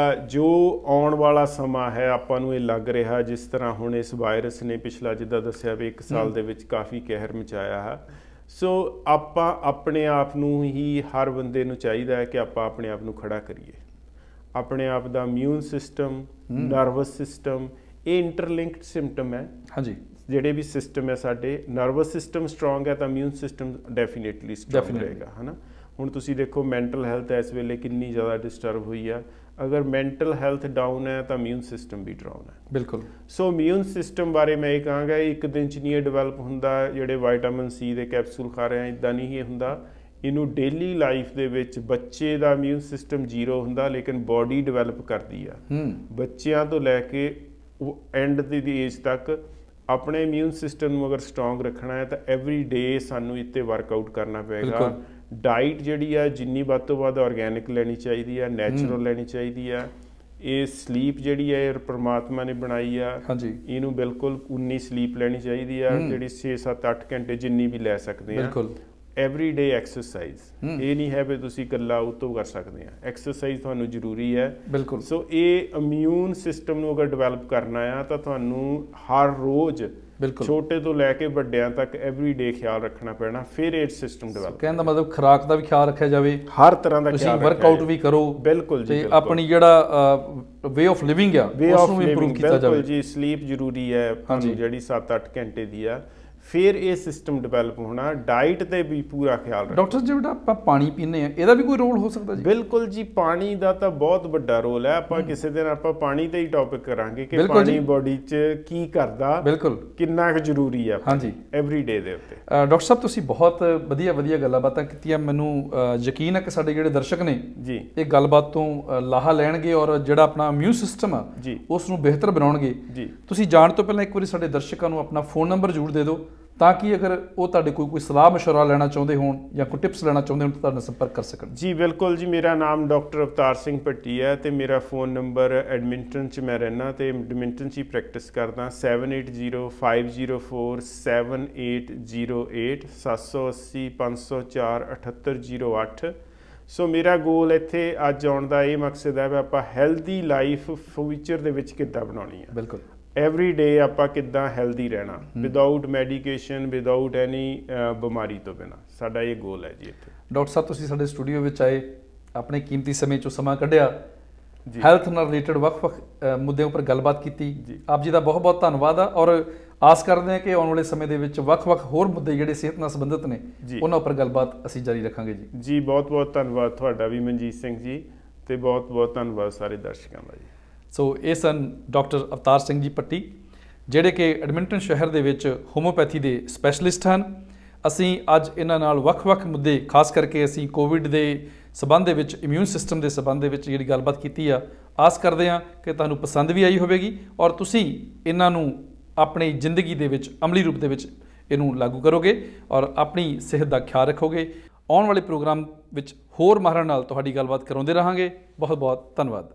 ਜੋ ਆਉਣ ਵਾਲਾ ਸਮਾਂ ਹੈ ਆਪਾਂ ਨੂੰ ਇਹ ਲੱਗ ਰਿਹਾ, ਜਿਸ ਤਰ੍ਹਾਂ ਹੁਣ ਇਸ ਵਾਇਰਸ ਨੇ ਪਿਛਲਾ ਜਿੱਦਾਂ ਦੱਸਿਆ ਵੀ 1 ਸਾਲ ਦੇ ਵਿੱਚ ਕਾਫੀ ਕਹਿਰ ਮਚਾਇਆ ਹੈ। ਸੋ ਆਪਾਂ ਆਪਣੇ ਆਪ ਨੂੰ ਹੀ, ਹਰ ਬੰਦੇ ਨੂੰ ਚਾਹੀਦਾ ਹੈ ਕਿ ਆਪਾਂ ਆਪਣੇ ਆਪ ਨੂੰ ਖੜਾ ਕਰੀਏ। ਆਪਣੇ ਆਪ ਦਾ ਇਮਿਊਨ ਸਿਸਟਮ, ਨਰਵਸ ਸਿਸਟਮ, ਇਹ ਇੰਟਰਲਿੰਕਡ ਸਿਮਟਮ ਹੈ। ਹਾਂਜੀ, ਜਿਹੜੇ ਵੀ ਸਿਸਟਮ ਹੈ ਸਾਡੇ, ਨਰਵਸ ਸਿਸਟਮ ਸਟਰੋਂਗ ਹੈ ਤਾਂ ਇਮਿਊਨ ਸਿਸਟਮ ਡੈਫੀਨੇਟਲੀ ਸਟਰੋਂਗ ਰਹੇਗਾ, ਹੈ ਨਾ। ਹੁਣ ਤੁਸੀਂ ਦੇਖੋ ਮੈਂਟਲ ਹੈਲਥ ਇਸ ਵੇਲੇ ਕਿੰਨੀ ਜ਼ਿਆਦਾ ਡਿਸਟਰਬ ਹੋਈ ਆ, ਅਗਰ ਮੈਂਟਲ ਹੈਲਥ ਡਾਊਨ ਹੈ ਤਾਂ ਇਮਿਊਨ ਸਿਸਟਮ ਵੀ ਡਾਊਨ ਹੈ। ਬਿਲਕੁਲ। ਸੋ ਇਮਿਊਨ ਸਿਸਟਮ ਬਾਰੇ ਮੈਂ ਇਹ ਕਹਾਂਗਾ, ਇੱਕ ਦਿਨ 'ਚ ਨਹੀਂ ਇਹ ਡਿਵੈਲਪ ਹੁੰਦਾ, ਜਿਹੜੇ ਵਿਟਾਮਿਨ ਸੀ ਦੇ ਕੈਪਸੂਲ ਖਾ ਰਹੇ ਆ ਇੱਦਾਂ ਨਹੀਂ ਇਹ ਹੁੰਦਾ। ਇਹਨੂੰ ਡੇਲੀ ਲਾਈਫ ਦੇ ਵਿੱਚ ਬੱਚੇ ਦਾ ਇਮਿਊਨ ਸਿਸਟਮ 0 ਹੁੰਦਾ, ਲੇਕਿਨ ਬਾਡੀ ਡਿਵੈਲਪ ਕਰਦੀ ਆ। ਬੱਚਿਆਂ ਤੋਂ ਲੈ ਕੇ ਐਂਡ ਦੀ ਏਜ ਤੱਕ ਆਪਣੇ ਇਮਿਊਨ ਸਿਸਟਮ ਨੂੰ ਅਗਰ ਸਟਰੋਂਗ ਰੱਖਣਾ ਹੈ ਤਾਂ ਐਵਰੀ ਡੇ ਸਾਨੂੰ ਇੱਥੇ ਵਰਕਆਊਟ ਕਰਨਾ ਪਏਗਾ। ਡਾਈਟ ਜਿਹੜੀ ਆ ਜਿੰਨੀ ਵੱਧ ਤੋਂ ਵੱਧ ਆਰਗੈਨਿਕ ਲੈਣੀ ਚਾਹੀਦੀ ਆ, ਨੈਚੁਰਲ ਲੈਣੀ ਚਾਹੀਦੀ ਆ। ਇਹ ਸਲੀਪ ਜਿਹੜੀ ਹੈ ਪਰਮਾਤਮਾ ਨੇ ਬਣਾਈ ਆ, ਇਹਨੂੰ ਬਿਲਕੁਲ ਉਨੀ ਸਲੀਪ ਲੈਣੀ ਚਾਹੀਦੀ ਆ, ਜਿਹੜੀ 6-7-8 ਘੰਟੇ ਜਿੰਨੀ ਵੀ ਲੈ ਸਕਦੇ ਆ। ਐਵਰੀ ਡੇ ਐਕਸਰਸਾਈਜ਼, ਇਹ ਨਹੀਂ ਹੈ ਵੀ ਤੁਸੀਂ ਇਕੱਲਾ ਉਹ ਤੋਂ ਕਰ ਸਕਦੇ ਆ, ਐਕਸਰਸਾਈਜ਼ ਤੁਹਾਨੂੰ ਜ਼ਰੂਰੀ ਹੈ। ਬਿਲਕੁਲ। ਸੋ ਇਹ ਇਮਿਊਨ ਸਿਸਟਮ ਨੂੰ ਅਗਰ ਡਿਵੈਲਪ ਕਰਨਾ ਆ ਤਾਂ ਤੁਹਾਨੂੰ ਹਰ ਰੋਜ਼ ਛੋਟੇ ਤੋਂ ਲੈ ਕੇ ਵੱਡਿਆਂ ਤੱਕ ਐਵਰੀ ਡੇ ਖਿਆਲ ਰੱਖਣਾ ਪੈਣਾ, ਫਿਰ ਇਹ ਸਿਸਟਮ ਡਿਵੈਲਪ। ਕਹਿਣ ਦਾ ਮਤਲਬ ਖੁਰਾਕ ਦਾ ਵੀ ਖਿਆਲ ਰੱਖਿਆ ਜਾਵੇ, ਹਰ ਤਰ੍ਹਾਂ ਦਾ ਖਿਆਲ, ਵਰਕਆਊਟ ਵੀ ਕਰੋ। ਬਿਲਕੁਲ ਜੀ। ਤੇ ਆਪਣੀ ਜਿਹੜਾ ਵੇ ਆਫ ਲਿਵਿੰਗ ਆ ਉਸ ਨੂੰ ਇੰਪਰੂਵ ਕੀਤਾ ਜਾਵੇ। ਬਿਲਕੁਲ ਜੀ, ਸਲੀਪ ਜ਼ਰੂਰੀ ਹੈ ਜਿਹੜੀ 7-8 ਘੰਟੇ ਦੀ ਆ। ਫਿਰ ਇਹ ਸਿਸਟਮ ਡਿਵੈਲਪ ਹੋਣਾ। ਡਾਈਟ ਤੇ ਵੀ ਪੂਰਾ ਖਿਆਲ ਰੱਖਣਾ। ਡਾਕਟਰ ਜਿਹੜਾ ਆਪਾਂ ਪਾਣੀ ਪੀਂਦੇ ਆ ਇਹਦਾ ਵੀ ਕੋਈ ਰੋਲ ਹੋ ਸਕਦਾ ਜੀ? ਬਿਲਕੁਲ ਜੀ, ਪਾਣੀ ਦਾ ਤਾਂ ਬਹੁਤ ਵੱਡਾ ਰੋਲ ਹੈ। ਆਪਾਂ ਕਿਸੇ ਦਿਨ ਆਪਾਂ ਪਾਣੀ ਤੇ ਹੀ ਟੌਪਿਕ ਕਰਾਂਗੇ ਕਿ ਪਾਣੀ ਬੋਡੀ 'ਚ ਕੀ ਕਰਦਾ, ਬਿਲਕੁਲ ਕਿੰਨਾ ਕੁ ਜ਼ਰੂਰੀ ਆ ਹਾਂਜੀ ਐਵਰੀਡੇ ਦੇ ਉੱਤੇ। ਡਾਕਟਰ ਸਾਹਿਬ ਤੁਸੀਂ ਬਹੁਤ ਵਧੀਆ ਗੱਲਾਂ ਬਾਤਾਂ ਕੀਤੀਆਂ। ਮੈਨੂੰ ਯਕੀਨ ਹੈ ਕਿ ਸਾਡੇ ਜਿਹੜੇ ਦਰਸ਼ਕ ਨੇ ਜੀ ਇਹ ਗੱਲਬਾਤ ਤੋਂ ਲਾਹਾ ਲੈਣਗੇ ਔਰ ਜਿਹੜਾ ਆਪਣਾ ਇਮਿਊਨ ਸਿਸਟਮ ਆ ਜੀ ਉਸ ਨੂੰ ਬਿਹਤਰ ਬਣਾਉਣਗੇ ਜੀ। ਤੁਸੀਂ ਜਾਣ ਤੋਂ ਪਹਿਲਾਂ ਇੱਕ ਵਾਰੀ ਸਾਡੇ ਦਰਸ਼ਕਾਂ ਨੂੰ ਆਪਣਾ ਫੋਨ ਨੰਬਰ ਜ਼ਰੂਰ ਦੇ ਦਿਓ ਤਾਂ ਕਿ ਅਗਰ ਉਹ ਤੁਹਾਡੇ ਕੋਈ ਸਲਾਹ ਮਸ਼ਵਰਾ ਲੈਣਾ ਚਾਹੁੰਦੇ ਹੋਣ ਜਾਂ ਕੋਈ ਟਿਪਸ ਲੈਣਾ ਚਾਹੁੰਦੇ ਹੋਣ ਤਾਂ ਤੁਹਾਡੇ ਨਾਲ ਸੰਪਰਕ ਕਰ ਸਕਣ। ਜੀ ਬਿਲਕੁਲ ਜੀ, ਮੇਰਾ ਨਾਮ ਡਾਕਟਰ ਅਵਤਾਰ ਸਿੰਘ ਭੱਟੀ ਹੈ ਤੇ ਮੇਰਾ ਫੋਨ ਨੰਬਰ ਐਡਮਿੰਟਨ 'ਚ ਮੈਂ ਰਹਿਣਾ ਤੇ ਐਡਮਿੰਟਨ 'ਚ ਹੀ ਪ੍ਰੈਕਟਿਸ ਕਰਦਾ 7805047808 780 504 7808। ਸੋ ਮੇਰਾ ਗੋਲ ਇੱਥੇ ਅੱਜ ਆਉਣ ਦਾ ਇਹ ਮਕਸਦ ਹੈ ਵੀ ਆਪਾਂ ਹੈਲਦੀ ਲਾਈਫ ਫਿਊਚਰ ਦੇ ਵਿੱਚ ਕਿੱਦਾਂ ਬਣਾਉਣੀ ਹੈ। ਬਿਲਕੁਲ ਐਵਰੀ ਡੇ ਆਪਾਂ ਕਿੱਦਾਂ ਹੈਲਦੀ ਰਹਿਣਾ ਵਿਦਆਊਟ ਮੈਡੀਕੇਸ਼ਨ, ਵਿਦਆਊਟ ਐਨੀ ਬਿਮਾਰੀ ਤੋਂ ਬਿਨਾਂ, ਸਾਡਾ ਇਹ ਗੋਲ ਹੈ ਜੀ। ਇੱਥੇ ਡਾਕਟਰ ਸਾਹਿਬ ਤੁਸੀਂ ਸਾਡੇ ਸਟੂਡੀਓ ਵਿੱਚ ਆਏ, ਆਪਣੇ ਕੀਮਤੀ ਸਮੇਂ 'ਚੋਂ ਸਮਾਂ ਕੱਢਿਆ, ਹੈਲਥ ਨਾਲ ਰਿਲੇਟਡ ਵੱਖ-ਵੱਖ ਮੁੱਦਿਆਂ ਉੱਪਰ ਗੱਲਬਾਤ ਕੀਤੀ। ਆਪ ਜੀ ਦਾ ਬਹੁਤ-ਬਹੁਤ ਧੰਨਵਾਦ ਆ ਔਰ ਆਸ ਕਰਦੇ ਹਾਂ ਕਿ ਆਉਣ ਵਾਲੇ ਸਮੇਂ ਦੇ ਵਿੱਚ ਵੱਖ-ਵੱਖ ਹੋਰ ਮੁੱਦੇ ਜਿਹੜੇ ਸਿਹਤ ਨਾਲ ਸੰਬੰਧਿਤ ਨੇ ਉਹਨਾਂ ਉੱਪਰ ਗੱਲਬਾਤ ਅਸੀਂ ਜਾਰੀ ਰੱਖਾਂਗੇ ਜੀ। ਜੀ ਬਹੁਤ-ਬਹੁਤ ਧੰਨਵਾਦ ਤੁਹਾਡਾ ਵੀ ਮਨਜੀਤ ਸਿੰਘ ਜੀ ਤੇ ਬਹੁਤ-ਬਹੁਤ ਧੰਨਵਾਦ ਸਾਰੇ ਦਰਸ਼ਕਾਂ ਦਾ ਜੀ। ਸੋ ਇਹ ਸਨ ਡਾਕਟਰ ਅਵਤਾਰ ਸਿੰਘ ਜੀ ਭੱਟੀ ਜਿਹੜੇ ਕਿ ਐਡਮਿੰਟਨ ਸ਼ਹਿਰ ਦੇ ਵਿੱਚ ਹੋਮੋਪੈਥੀ ਦੇ ਸਪੈਸ਼ਲਿਸਟ ਹਨ। ਅਸੀਂ ਅੱਜ ਇਹਨਾਂ ਨਾਲ ਵੱਖ-ਵੱਖ ਮੁੱਦੇ ਖਾਸ ਕਰਕੇ ਅਸੀਂ ਕੋਵਿਡ ਦੇ ਸਬੰਧ ਦੇ ਵਿੱਚ, ਇਮਿਊਨ ਸਿਸਟਮ ਦੇ ਸਬੰਧ ਦੇ ਵਿੱਚ ਜਿਹੜੀ ਗੱਲਬਾਤ ਕੀਤੀ ਆ, ਆਸ ਕਰਦੇ ਹਾਂ ਕਿ ਤੁਹਾਨੂੰ ਪਸੰਦ ਵੀ ਆਈ ਹੋਵੇਗੀ ਔਰ ਤੁਸੀਂ ਇਹਨਾਂ ਨੂੰ ਆਪਣੀ ਜ਼ਿੰਦਗੀ ਦੇ ਵਿੱਚ ਅਮਲੀ ਰੂਪ ਦੇ ਵਿੱਚ ਇਹਨੂੰ ਲਾਗੂ ਕਰੋਗੇ ਔਰ ਆਪਣੀ ਸਿਹਤ ਦਾ ਖਿਆਲ ਰੱਖੋਗੇ। ਆਉਣ ਵਾਲੇ ਪ੍ਰੋਗਰਾਮ ਵਿੱਚ ਹੋਰ ਮਾਹਰਾਂ ਨਾਲ ਤੁਹਾਡੀ ਗੱਲਬਾਤ ਕਰਾਉਂਦੇ ਰਹਾਂਗੇ। ਬਹੁਤ-ਬਹੁਤ ਧੰਨਵਾਦ।